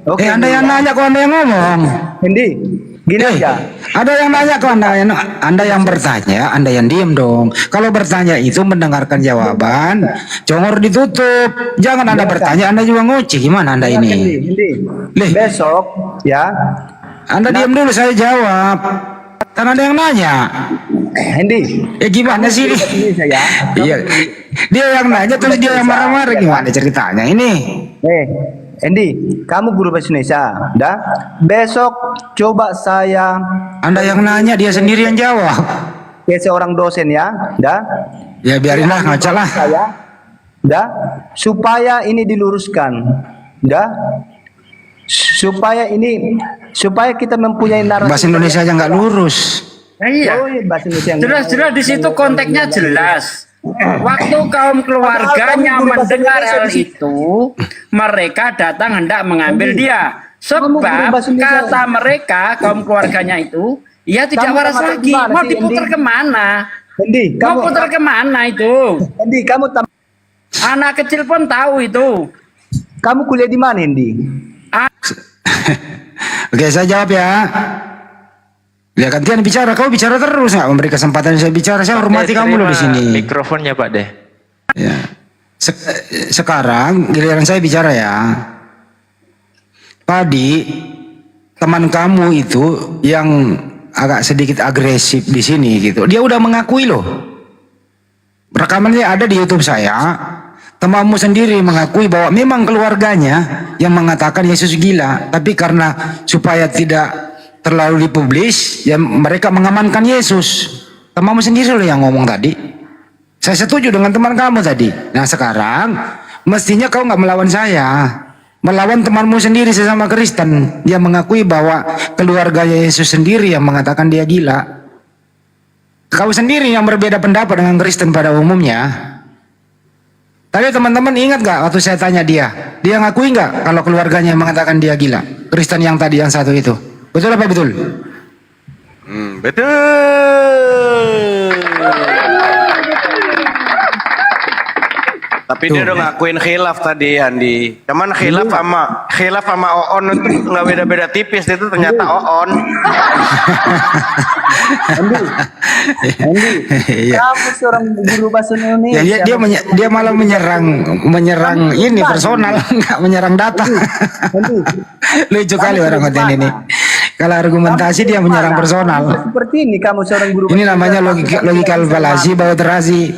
Anda yang nanya kok Anda yang ngomong. Hendy, gini aja. Ada yang nanya kok Anda yang bertanya, Anda yang diam dong. Kalau bertanya itu mendengarkan jawaban, congor ditutup. Jangan Anda bertanya, Anda juga ngoceh. Gimana Anda ini? Hendy, besok ya. Anda diam dulu saya jawab. Kan ada yang nanya. Hendy, gimana sih? Iya. Dia yang nanya terus dia yang marah-marah, gimana ceritanya ini? Hendy, kamu guru bahasa Indonesia, besok coba saya. Anda yang nanya, dia sendiri yang jawab. Kayak seorang dosen ya, Ya biarinlah, ngaca lah. Supaya ini diluruskan, supaya kita mempunyai narasi. Bahasa Indonesia aja nggak lurus. Iya. Jelas-jelas di situ konteksnya jelas. Waktu kaum keluarganya mendengar hal itu, mereka datang hendak mengambil dia. Sebab kata mereka kaum keluarganya itu, ia tidak waras lagi. Mau diputar kemana? Mau putar kemana itu? Hendy, anak kecil pun tahu itu. Kamu kuliah di mana, Hendy? Oke, saya jawab ya. Ya gantian bicara, kau bicara terus nggak memberi kesempatan saya bicara. Saya hormati kamu loh di sini. Mikrofonnya Pak deh. Ya. Sekarang giliran saya bicara ya. Tadi teman kamu itu yang agak sedikit agresif di sini gitu. Dia udah mengakui loh. Rekamannya ada di YouTube saya. Temanmu sendiri mengakui bahwa memang keluarganya yang mengatakan Yesus gila, tapi karena supaya tidak terlalu dipublis, ya mereka mengamankan Yesus. Kamu sendiri loh yang ngomong tadi. Saya setuju dengan teman kamu tadi. Nah sekarang mestinya kau nggak melawan saya, melawan temanmu sendiri sesama Kristen. Dia mengakui bahwa keluarga Yesus sendiri yang mengatakan dia gila. Kau sendiri yang berbeda pendapat dengan Kristen pada umumnya. Tadi teman-teman ingat gak waktu saya tanya dia ngakui gak kalau keluarganya mengatakan dia gila? Kristen yang tadi yang satu itu. Betul apa betul? Betul. Tapi dia udah ngakuin khilaf tadi, Andi. Cuman khilaf sama Oon itu nggak beda-beda tipis, itu ternyata Oon. Andi, kamu seorang guru bahasa Indonesia. Ya, dia malah menyerang ini personal, nggak menyerang data. Lucu kali orang konten ini. Kalau argumentasi dia menyerang personal. Seperti ini kamu seorang guru. Ini namanya logikal falasi, bawa terasi.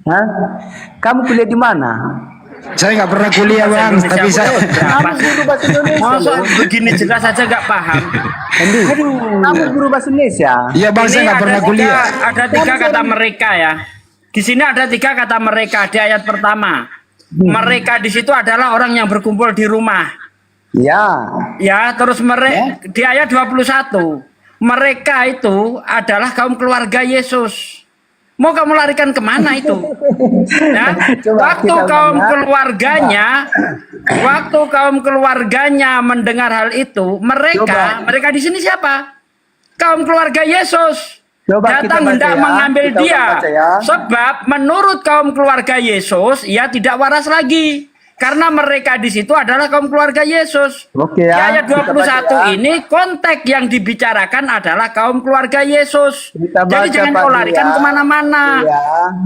Hah? Kamu kuliah di mana? Saya nggak pernah kuliah bang, tapi saya. Kamu guru bahasa Indonesia. Masa begini jelas saja nggak paham. Kamu guru bahasa Indonesia. Iya bang, saya nggak pernah kuliah. Ada 3 kata mereka ya. Di sini ada 3 kata mereka di ayat pertama. Mereka di situ adalah orang yang berkumpul di rumah. Ya. Ya, terus di ayat 21. Mereka itu adalah kaum keluarga Yesus. Mau kamu larikan kemana itu? Ya? Waktu kaum keluarganya mendengar hal itu, mereka di sini siapa? Kaum keluarga Yesus. Datang hendak mengambil dia. Sebab menurut kaum keluarga Yesus, ia tidak waras lagi. Karena mereka di situ adalah kaum keluarga Yesus. Oke Di ya. ayat 21 ini konteks yang dibicarakan adalah kaum keluarga Yesus. Jadi jangan kau larikan kemana-mana.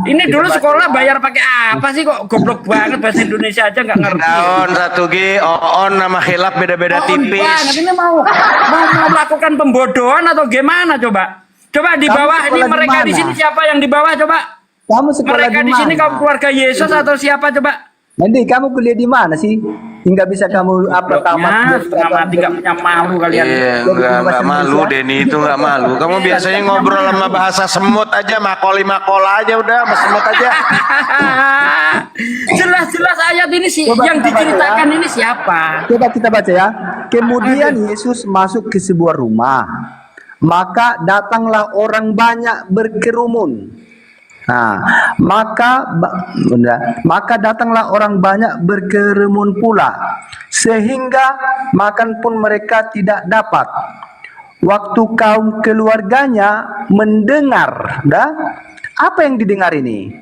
Ini dulu sekolah bayar pakai apa sih, kok goblok banget bahasa Indonesia aja nggak ngerti. Daun 1G, Oon nama khilaf beda-beda tipis. Banget. Ini mau melakukan pembodohan atau gimana coba? Coba di bawah ini mereka di sini siapa yang di bawah coba? Kamu sekolah Mereka di sini kaum keluarga Yesus atau siapa coba? Nanti kamu kuliah di mana sih? Hingga bisa kamu tamat setengah mati nggak punya malu kalian. Iya, nggak malu Denny, itu nggak malu. Kamu biasanya ngobrol sama bahasa semut aja, makola aja udah, sama semut aja. Jelas-jelas ayat ini sih yang diceritakan ini siapa? Coba kita baca ya. Kemudian Yesus masuk ke sebuah rumah. Maka datanglah orang banyak berkerumun. Nah, maka datanglah orang banyak berkerumun pula, sehingga makan pun mereka tidak dapat. Waktu kaum keluarganya mendengar, apa yang didengar ini?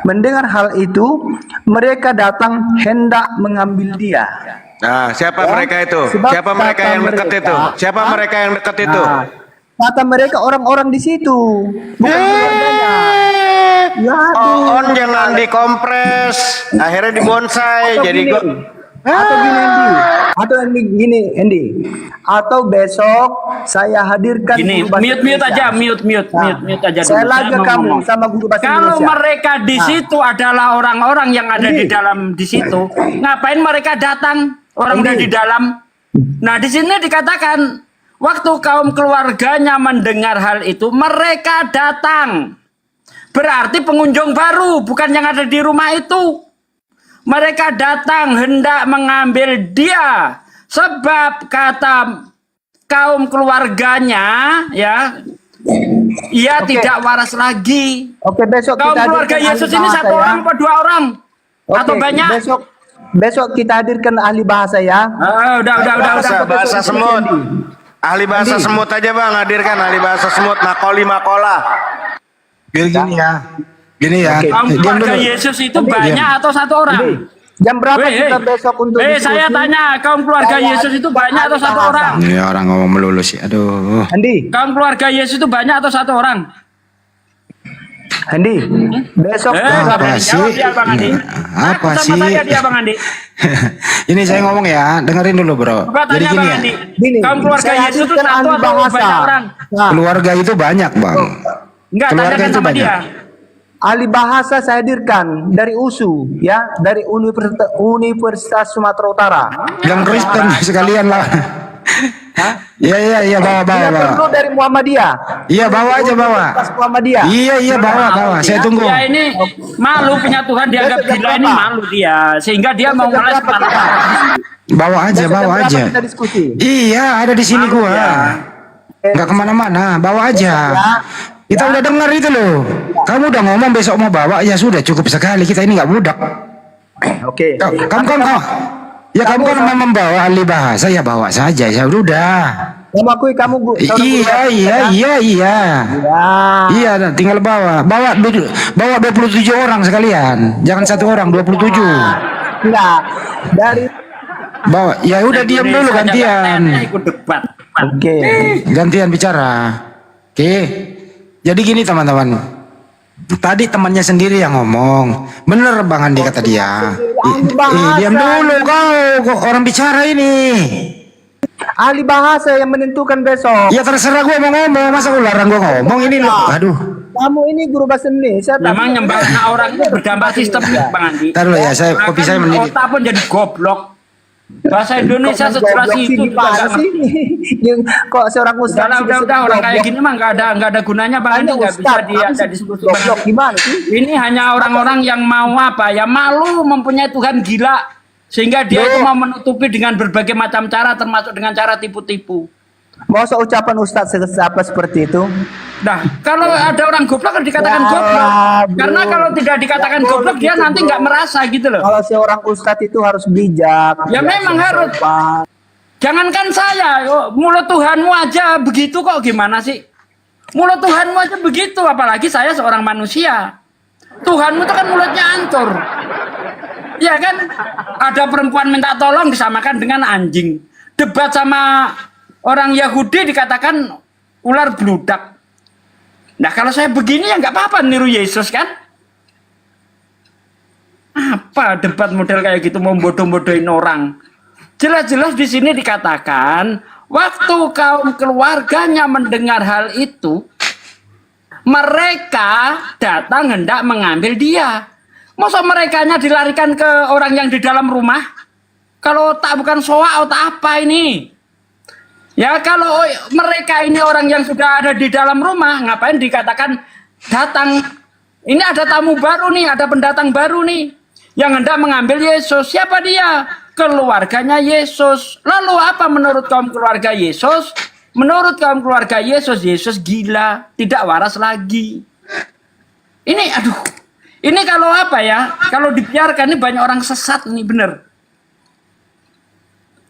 Mendengar hal itu, mereka datang hendak mengambil dia. Nah, siapa mereka itu? Siapa mereka yang dekat itu? Siapa mereka yang dekat itu? Kata mereka orang-orang di situ, bukan keluarganya. Oon jangan dikompres, akhirnya dibonsai. Jadi kok atau gini Andy, atau besok saya hadirkan gini, guru bahasa mute aja, mute aja dulu. Saya lagi kamu sama guru bahasa Kalau Indonesia. mereka di situ adalah orang-orang yang ada di dalam di situ, ngapain mereka datang? Orang udah di dalam. Nah, di sini dikatakan waktu kaum keluarganya mendengar hal itu, mereka datang. Berarti pengunjung baru, bukan yang ada di rumah itu. Mereka datang hendak mengambil dia. Sebab kata kaum keluarganya, ya, ia tidak waras lagi. Besok kaum kita keluarga Yesus ini satu orang atau 2 orang? Atau banyak? Besok kita hadirkan ahli bahasa ya. Udah. Bahasa semut. Ahli bahasa semut aja bang, hadirkan ahli bahasa semut, makola. Biar gini ya. Kaum keluarga Yesus itu banyak atau 1 orang? Jam berapa kita besok untuk diskusi? Saya tanya, kaum keluarga Yesus itu banyak atau 1 orang? Ini orang ngomong melulu sih, aduh. Andi, kaum keluarga Yesus itu banyak atau 1 orang? Andi, besok apa sih? Apa sih? Dia Bang Andi. Ini saya ngomong ya, dengerin dulu bro. Jadi gini ya. Kaum keluarga Yesus itu 1 atau banyak orang? Keluarga itu banyak bang. Enggak, tanyakan sama dia. Ahli bahasa saya hadirkan dari USU ya, dari Universitas Sumatera Utara. Yang Kristen sekalian lah. Iya, bawa. Perlu dari Muhammadiyah. Iya, bawa aja bawa. Pas Muhammadiyah. Iya, bawa. Saya tunggu. Dia ini malu punya Tuhan, dianggap gila, ini malu dia, sehingga dia mau ngeles kepala. Bawa aja. Kita diskusi. Iya, ada di sini gua. Nggak kemana-mana, bawa aja. Kita udah dengar itu loh. Kamu udah ngomong besok mau bawa, ya sudah cukup sekali. Kita ini nggak budak. Oke. Kamu kan membawa ahli bahasa, ya bawa saja. Ya udah. Kamu akui kamu Iya. Iya, tinggal bawa 27 orang sekalian. Jangan satu orang, 27. Enggak. Dari Bawa. Ya udah diam dulu gantian. Ikut debat. Oke. Gantian bicara. Oke. Jadi gini teman-teman. Tadi temannya sendiri yang ngomong. Bener Bang Andi kata dia. Diam dulu kau orang bicara ini. Ahli bahasa yang menentukan besok. Ya terserah gue mau ngomong, masa gue larang gue ngomong ini loh. Aduh. Kamu ini guru bahasa Indonesia. Memang nyembah orang itu berdampak sistemik Bang Andi. Taruh ya, kopi saya menit. Otak pun jadi goblok. Bahasa Indonesia sejelas itu juga sih. Kok seorang ustaz udah orang kayak gini mah nggak ada gunanya Bang Andi, nggak bisa dia diskusi. Goblok gimana sih? Ini hanya orang-orang yang mau apa ya, malu mempunyai Tuhan gila, sehingga dia itu mau menutupi dengan berbagai macam cara, termasuk dengan cara tipu-tipu. Mau ucapan ustaz apa seperti itu? Nah, kalau ada orang goblok kan dikatakan goblok. Karena kalau tidak dikatakan goblok dia nanti nggak merasa gitu loh. Kalau seorang ustadz itu harus bijak. Ya memang harus. Jangankan saya, mulut Tuhanmu aja begitu kok, gimana sih? Mulut Tuhanmu aja begitu, apalagi saya seorang manusia. Tuhanmu itu kan mulutnya ancur. Ya kan? Ada perempuan minta tolong disamakan dengan anjing. Debat sama orang Yahudi dikatakan ular bludak. Nah kalau saya begini ya nggak apa-apa niru Yesus kan? Apa debat model kayak gitu mau bodoh-bodohin orang? Jelas-jelas di sini dikatakan waktu kaum keluarganya mendengar hal itu, mereka datang hendak mengambil dia. Masa merekanya dilarikan ke orang yang di dalam rumah? Kalau tak bukan soa otak apa ini? Ya kalau mereka ini orang yang sudah ada di dalam rumah, ngapain dikatakan datang? Ini ada tamu baru nih, ada pendatang baru nih, yang hendak mengambil Yesus. Siapa dia? Keluarganya Yesus. Lalu apa menurut kaum keluarga Yesus? Menurut kaum keluarga Yesus, Yesus gila, tidak waras lagi. Ini aduh, ini kalau apa ya? Kalau dibiarkan ini banyak orang sesat ini bener.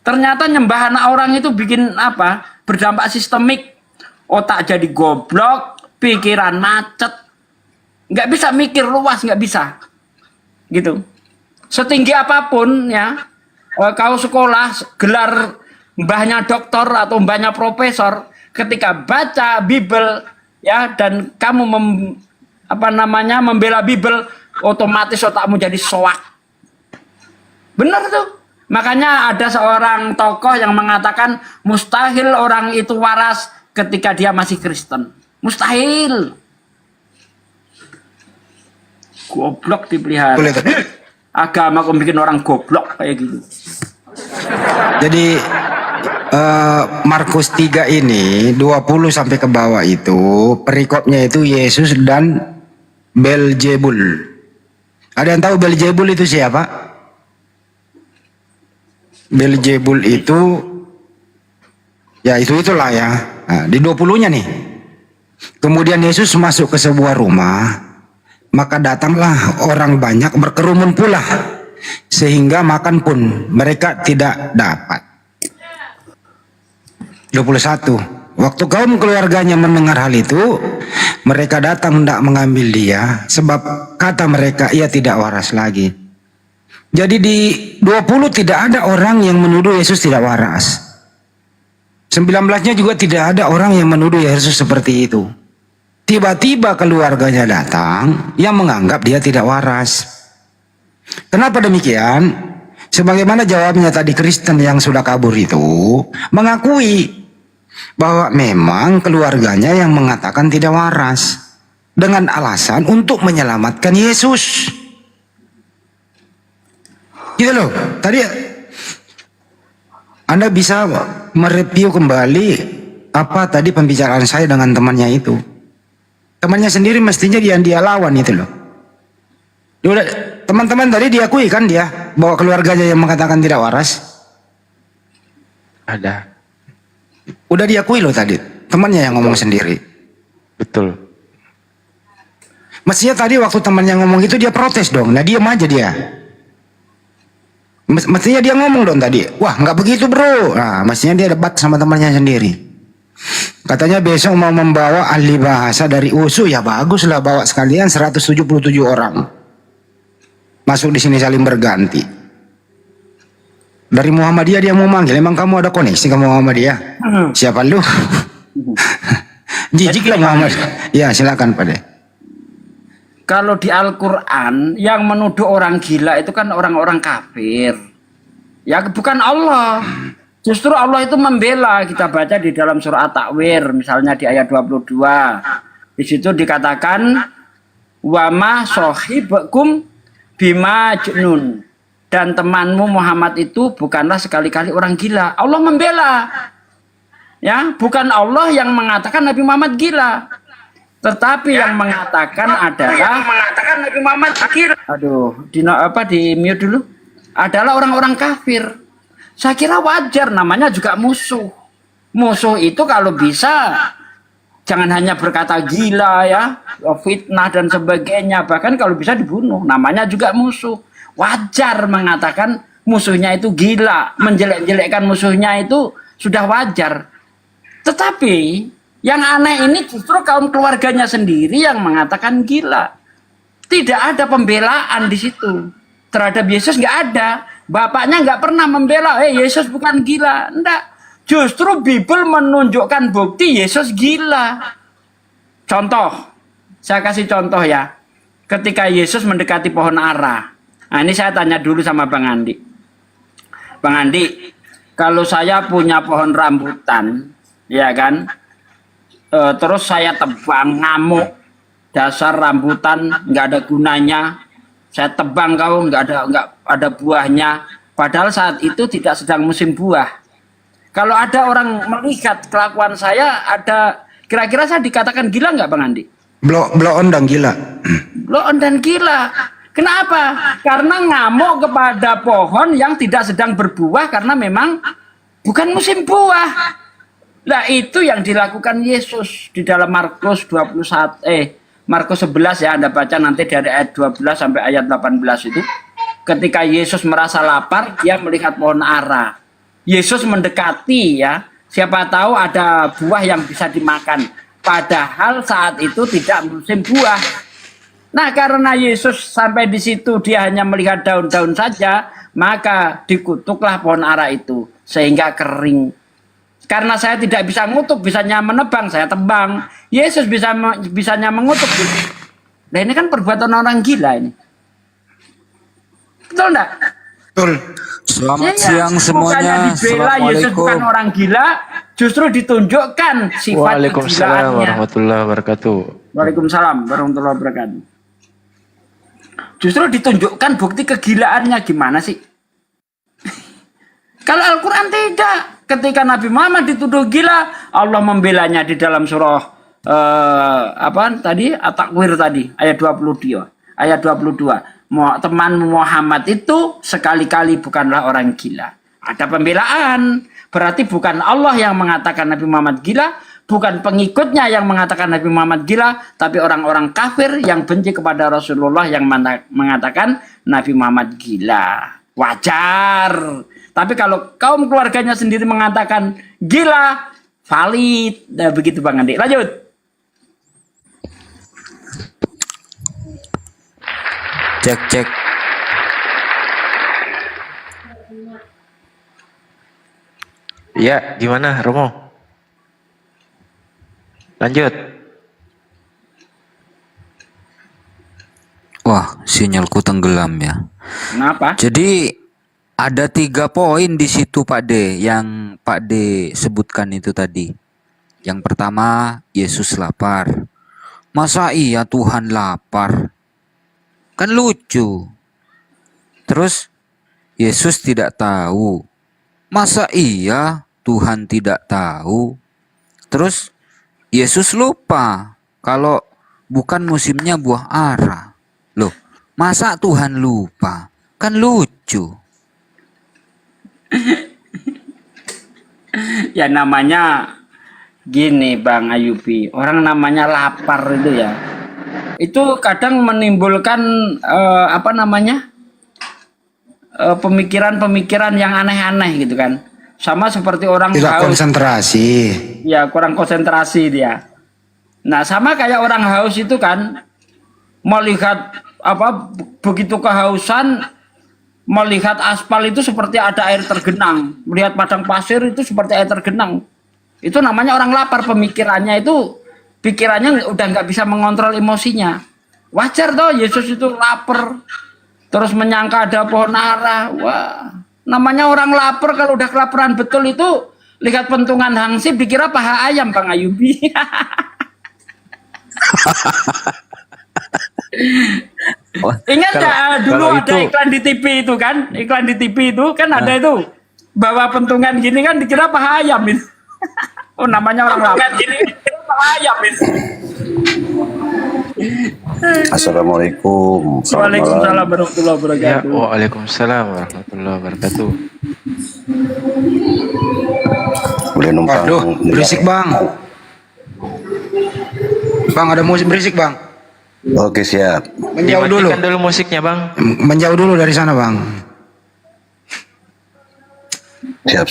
Ternyata nyembah anak orang itu bikin apa? Berdampak sistemik. Otak jadi goblok, pikiran macet. Nggak bisa mikir luas, nggak bisa. Gitu. Setinggi apapun ya, kau sekolah, gelar mbahnya doktor atau mbahnya profesor, ketika baca Bible ya dan kamu membela Bible, otomatis otakmu jadi soak. Benar tuh. Makanya ada seorang tokoh yang mengatakan mustahil orang itu waras ketika dia masih Kristen. Mustahil. Goblok dipelihara. Agama kok bikin orang goblok kayak gitu. Jadi Markus 3 ini 20 sampai ke bawah itu perikopnya itu Yesus dan Beelzebul. Ada yang tahu Beelzebul itu siapa? Beelzebul itu ya itulah ya. Nah, di 20-nya nih. Kemudian Yesus masuk ke sebuah rumah, maka datanglah orang banyak berkerumun pula, sehingga makan pun mereka tidak dapat. 21. Waktu kaum keluarganya mendengar hal itu, mereka datang hendak mengambil dia, sebab kata mereka ia tidak waras lagi. Jadi di 20 tidak ada orang yang menuduh Yesus tidak waras. 19-nya juga tidak ada orang yang menuduh Yesus seperti itu. Tiba-tiba keluarganya datang yang menganggap dia tidak waras. Kenapa demikian? Sebagaimana jawabnya tadi Kristen yang sudah kabur itu, mengakui bahwa memang keluarganya yang mengatakan tidak waras dengan alasan untuk menyelamatkan Yesus. Gitu loh. Tadi Anda bisa mereview kembali apa tadi pembicaraan saya dengan temannya itu. Temannya sendiri mestinya dia lawan itu loh. Teman-teman tadi diakui kan dia bahwa keluarganya yang mengatakan tidak waras. Ada. Udah diakui loh tadi. Temannya yang ngomong sendiri. Betul. Mestinya tadi waktu temannya ngomong itu dia protes dong. Nah diam aja dia. Mestinya dia ngomong dong tadi. Wah nggak begitu bro. Nah mestinya dia debat sama temannya sendiri. Katanya besok mau membawa ahli bahasa dari USU. Ya bagus lah, bawa sekalian 177 orang. Masuk di sini saling berganti. Dari Muhammadiyah dia mau manggil. Emang kamu ada koneksi ke Muhammadiyah? Siapa lu? Jijik lah Muhammad. Ya silakan Pak De. Kalau di Al-Quran yang menuduh orang gila itu kan orang-orang kafir. Ya bukan Allah. Justru Allah itu membela. Kita baca di dalam surah At-Takwir. Misalnya di ayat 22. Di situ dikatakan wa ma sohibakum bima jnun. Dan temanmu Muhammad itu bukanlah sekali-kali orang gila. Allah membela. Ya, bukan Allah yang mengatakan Nabi Muhammad gila. Tetapi yang mengatakan adalah Nabi Muhammad gila. Aduh, di mute dulu. Adalah orang-orang kafir. Saya kira wajar, namanya juga musuh. Musuh itu kalau bisa jangan hanya berkata gila ya, fitnah dan sebagainya, bahkan kalau bisa dibunuh, namanya juga musuh. Wajar mengatakan musuhnya itu gila, menjelek-jelekkan musuhnya itu sudah wajar. Tetapi yang aneh ini justru kaum keluarganya sendiri yang mengatakan gila. Tidak ada pembelaan di situ terhadap Yesus, nggak ada. Bapaknya nggak pernah membela, Yesus bukan gila, enggak. Justru Bible menunjukkan bukti Yesus gila. Contoh, saya kasih contoh ya. Ketika Yesus mendekati pohon ara. Nah ini saya tanya dulu sama Bang Andi. Bang Andi, kalau saya punya pohon rambutan, ya kan, terus saya tebang ngamuk, dasar rambutan nggak ada gunanya, saya tebang kau nggak ada buahnya, padahal saat itu tidak sedang musim buah. Kalau ada orang melihat kelakuan saya, kira-kira saya dikatakan gila nggak Bang Andi? Bloon dan gila. Bloon dan gila. Kenapa? Karena ngamuk kepada pohon yang tidak sedang berbuah karena memang bukan musim buah. Nah itu yang dilakukan Yesus di dalam Markus 11 ya, Anda baca nanti dari ayat 12 sampai ayat 18 itu. Ketika Yesus merasa lapar, dia melihat pohon ara. Yesus mendekati ya, siapa tahu ada buah yang bisa dimakan. Padahal saat itu tidak musim buah. Nah karena Yesus sampai di situ dia hanya melihat daun-daun saja, maka dikutuklah pohon ara itu sehingga kering. Karena saya tidak bisa ngutuk, bisanya menebang, saya tebang. Yesus bisanya mengutuk. Nah ini kan perbuatan orang gila ini. Betul enggak? Betul. Selamat siang semuanya. Dibela Yesus bukan orang gila, justru ditunjukkan sifat Waalaikumsalam warahmatullahi wabarakatuh. Waalaikumsalam warahmatullahi wabarakatuh. Justru ditunjukkan bukti kegilaannya gimana sih? Kalau Al-Quran tidak. Ketika Nabi Muhammad dituduh gila, Allah membelanya di dalam surah At-Takwir tadi ayat 22. Ayat 22. Teman Muhammad itu sekali-kali bukanlah orang gila. Ada pembelaan. Berarti bukan Allah yang mengatakan Nabi Muhammad gila, bukan pengikutnya yang mengatakan Nabi Muhammad gila, tapi orang-orang kafir yang benci kepada Rasulullah yang mengatakan Nabi Muhammad gila. Wajar. Tapi kalau kaum keluarganya sendiri mengatakan gila, valid. Nah, begitu Bang Andi. Lanjut. Cek. Ya, gimana Romo? Lanjut. Wah, sinyalku tenggelam ya. Kenapa? Jadi ada 3 poin di situ Pak D yang Pak D sebutkan itu tadi. Yang pertama, Yesus lapar. Masa iya Tuhan lapar? Kan lucu. Terus Yesus tidak tahu. Masa iya Tuhan tidak tahu? Terus Yesus lupa kalau bukan musimnya buah ara. Loh, masa Tuhan lupa? Kan lucu. Ya namanya gini Bang Ayubi, orang namanya lapar itu ya, itu kadang menimbulkan apa namanya pemikiran-pemikiran yang aneh-aneh gitu kan, sama seperti orang Tidak haus, konsentrasi. ya kurang konsentrasi dia. Nah sama kayak orang haus itu kan, melihat apa begitu kehausan, melihat aspal itu seperti ada air tergenang, melihat padang pasir itu seperti air tergenang. Itu namanya orang lapar, pemikirannya itu, pikirannya udah nggak bisa mengontrol emosinya. Wajar toh Yesus itu lapar, terus menyangka ada pohon ara. Wah, namanya orang lapar, kalau udah kelaparan betul itu, lihat pentungan hangsip dikira paha ayam Bang Ayubi. Ingat nggak dulu ada iklan di TV itu kan, iklan di TV itu kan ada itu bawa pentungan gini kan dikira paha ayam itu. Oh namanya orang lapar. Gini dikira paha ayam itu. Assalamualaikum. Waalaikumsalam warahmatullahi wabarakatuh. Waalaikumsalam warahmatullahi wabarakatuh. Boleh numpang? Waduh, berisik bang. Bang ada musik berisik bang. Oke siap. Menjauh dulu. Dimatikan dulu musiknya bang. Menjauh dulu dari sana bang. Siap.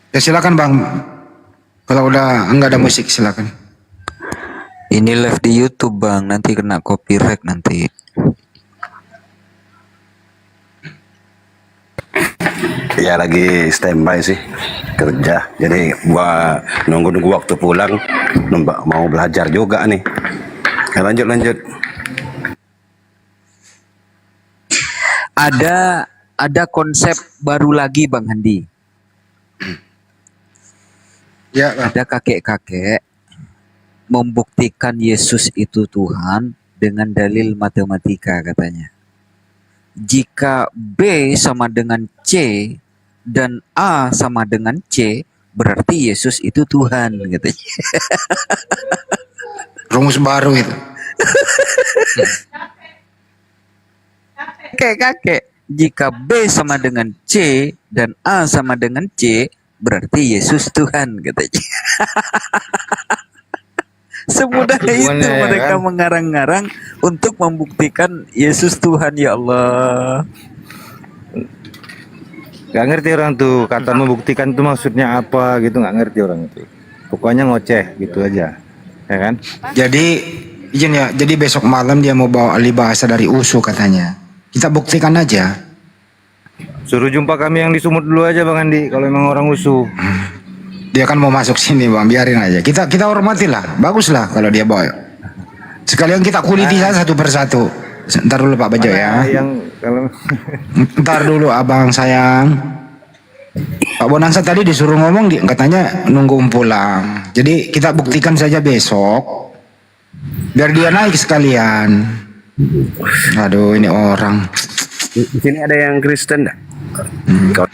Ya silakan bang. Kalau udah enggak ada musik silakan. Ini live di YouTube bang, nanti kena copyright nanti. Ya lagi standby sih kerja. Jadi gua nunggu waktu pulang. Mau belajar juga nih. Ya, lanjut. Ada konsep baru lagi Bang Handi. Ya, Bang. Ada kakek-kakek membuktikan Yesus itu Tuhan dengan dalil matematika katanya. Jika B sama dengan C dan A sama dengan C, berarti Yesus itu Tuhan katanya. Rumus baru itu. Kakek, jika B sama dengan C dan A sama dengan C, berarti Yesus Tuhan katanya. Semudah itu mereka mengarang-ngarang untuk membuktikan Yesus Tuhan, ya Allah. Gak ngerti orang tuh kata membuktikan itu maksudnya apa gitu, nggak ngerti orang itu. Pokoknya ngoceh gitu aja, ya kan? Jadi izin ya. Jadi besok malam dia mau bawa ahli bahasa dari USU katanya. Kita buktikan aja. Suruh jumpa kami yang di Sumut dulu aja Bang Andi. Kalau emang orang USU. Dia kan mau masuk sini bang, biarin aja. Kita hormati lah, bagus lah kalau dia bawa. Sekalian kita kuliti saja satu persatu. Ntar dulu Pak Bejo ya. Ntar dulu abang sayang. Pak Bonansa tadi disuruh ngomong, katanya nunggu pulang. Jadi kita buktikan saja besok, biar dia naik sekalian. Aduh ini orang. Di sini ada yang Kristen enggak?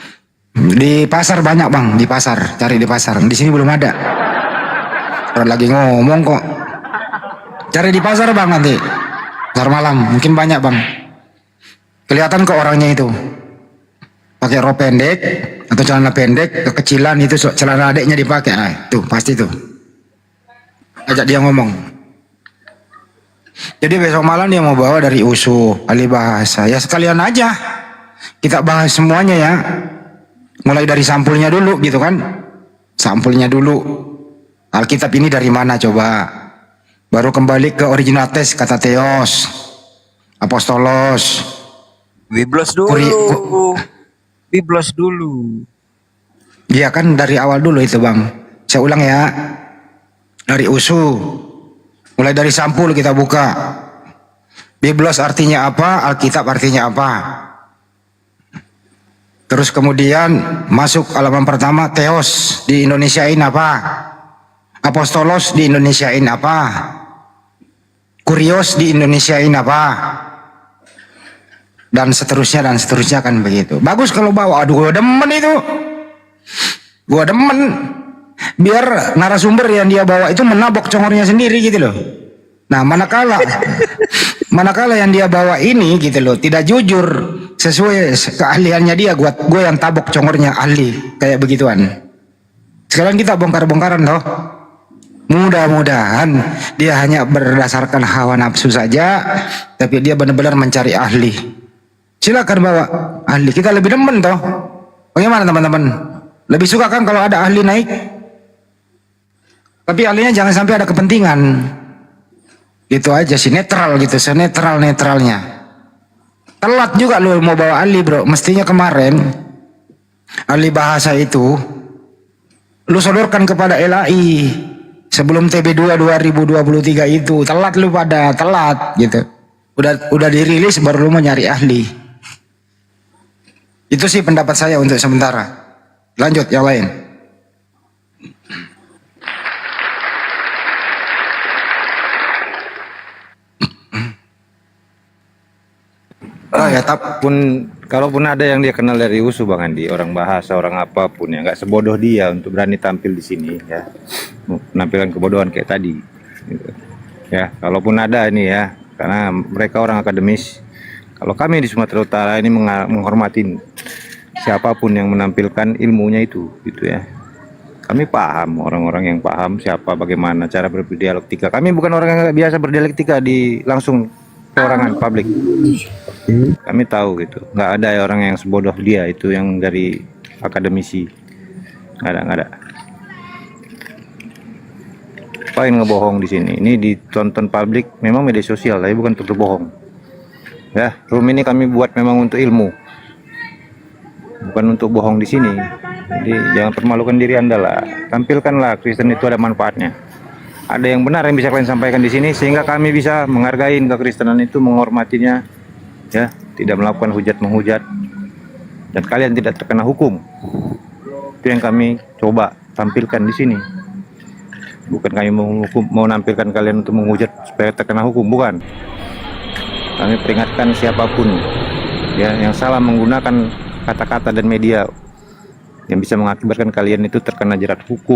Di pasar banyak bang, di pasar, cari di pasar. Di sini belum ada. Orang lagi ngomong kok. Cari di pasar bang nanti. Pasar malam, mungkin banyak bang. Kelihatan kok orangnya itu. Pakai rok pendek atau celana pendek, kekecilan itu celana adeknya dipakai. Nah, tuh pasti tuh. Ajak dia ngomong. Jadi besok malam dia mau bawa dari USU, ahli bahasa. Ya sekalian aja. Kita bahas semuanya ya. Mulai dari sampulnya dulu gitu kan. Sampulnya dulu. Alkitab ini dari mana coba. Baru kembali ke original teks kata Theos, Apostolos, Biblos dulu. Biblos dulu. Iya kan dari awal dulu itu bang. Saya ulang ya. Dari USU. Mulai dari sampul kita buka. Biblos artinya apa, Alkitab artinya apa. Terus kemudian masuk halaman pertama, Theos di Indonesiain apa? Apostolos di Indonesiain apa? Kurios di Indonesiain apa? dan seterusnya kan begitu. Bagus kalau bawa. Aduh, gue demen itu. Gue demen. Biar narasumber yang dia bawa itu menabok congornya sendiri gitu loh. Nah, manakala yang dia bawa ini gitu loh tidak jujur sesuai keahliannya dia, gue yang tabok congornya ahli kayak begituan. Sekarang kita bongkar-bongkaran loh. Mudah-mudahan dia hanya berdasarkan hawa nafsu saja, tapi dia benar-benar mencari ahli. Silakan bawa ahli, kita lebih demen toh. Bagaimana teman-teman? Lebih suka kan kalau ada ahli naik? Tapi ahlinya jangan sampai ada kepentingan. Gitu aja sih, netral gitu, senetral-netralnya. Telat juga lu mau bawa ahli bro. Mestinya kemarin ahli bahasa itu lu sodorkan kepada LAI sebelum TB2 2023 itu. Telat lu pada, telat gitu. Udah dirilis baru lu mau nyari ahli. Itu sih pendapat saya untuk sementara. Lanjut yang lain. Kalaupun ada yang dia kenal dari USU Bang Andi, orang bahasa, orang apapun ya, nggak sebodoh dia untuk berani tampil di sini ya, menampilkan kebodohan kayak tadi. Gitu. Ya, kalaupun ada ini ya, karena mereka orang akademis. Kalau kami di Sumatera Utara ini menghormatin siapapun yang menampilkan ilmunya itu, gitu ya. Kami paham, orang-orang yang paham siapa, bagaimana cara berdialektika. Kami bukan orang yang biasa berdialektika di langsung perorangan publik. Kami tahu gitu, nggak ada orang yang sebodoh dia itu yang dari akademisi, nggak ada. Paling ngebohong di sini. Ini ditonton publik, memang media sosial, tapi bukan untuk berbohong. Ya, room ini kami buat memang untuk ilmu, bukan untuk bohong di sini. Jadi jangan permalukan diri Anda lah. Tampilkanlah Kristen itu ada manfaatnya. Ada yang benar yang bisa kalian sampaikan di sini sehingga kami bisa menghargai kekristenan itu, menghormatinya, ya, tidak melakukan hujat-menghujat, dan kalian tidak terkena hukum. Itu yang kami coba tampilkan di sini. Bukan kami mau nampilkan kalian untuk menghujat supaya terkena hukum, bukan. Kami peringatkan siapapun ya yang salah menggunakan kata-kata dan media yang bisa mengakibatkan kalian itu terkena jerat hukum.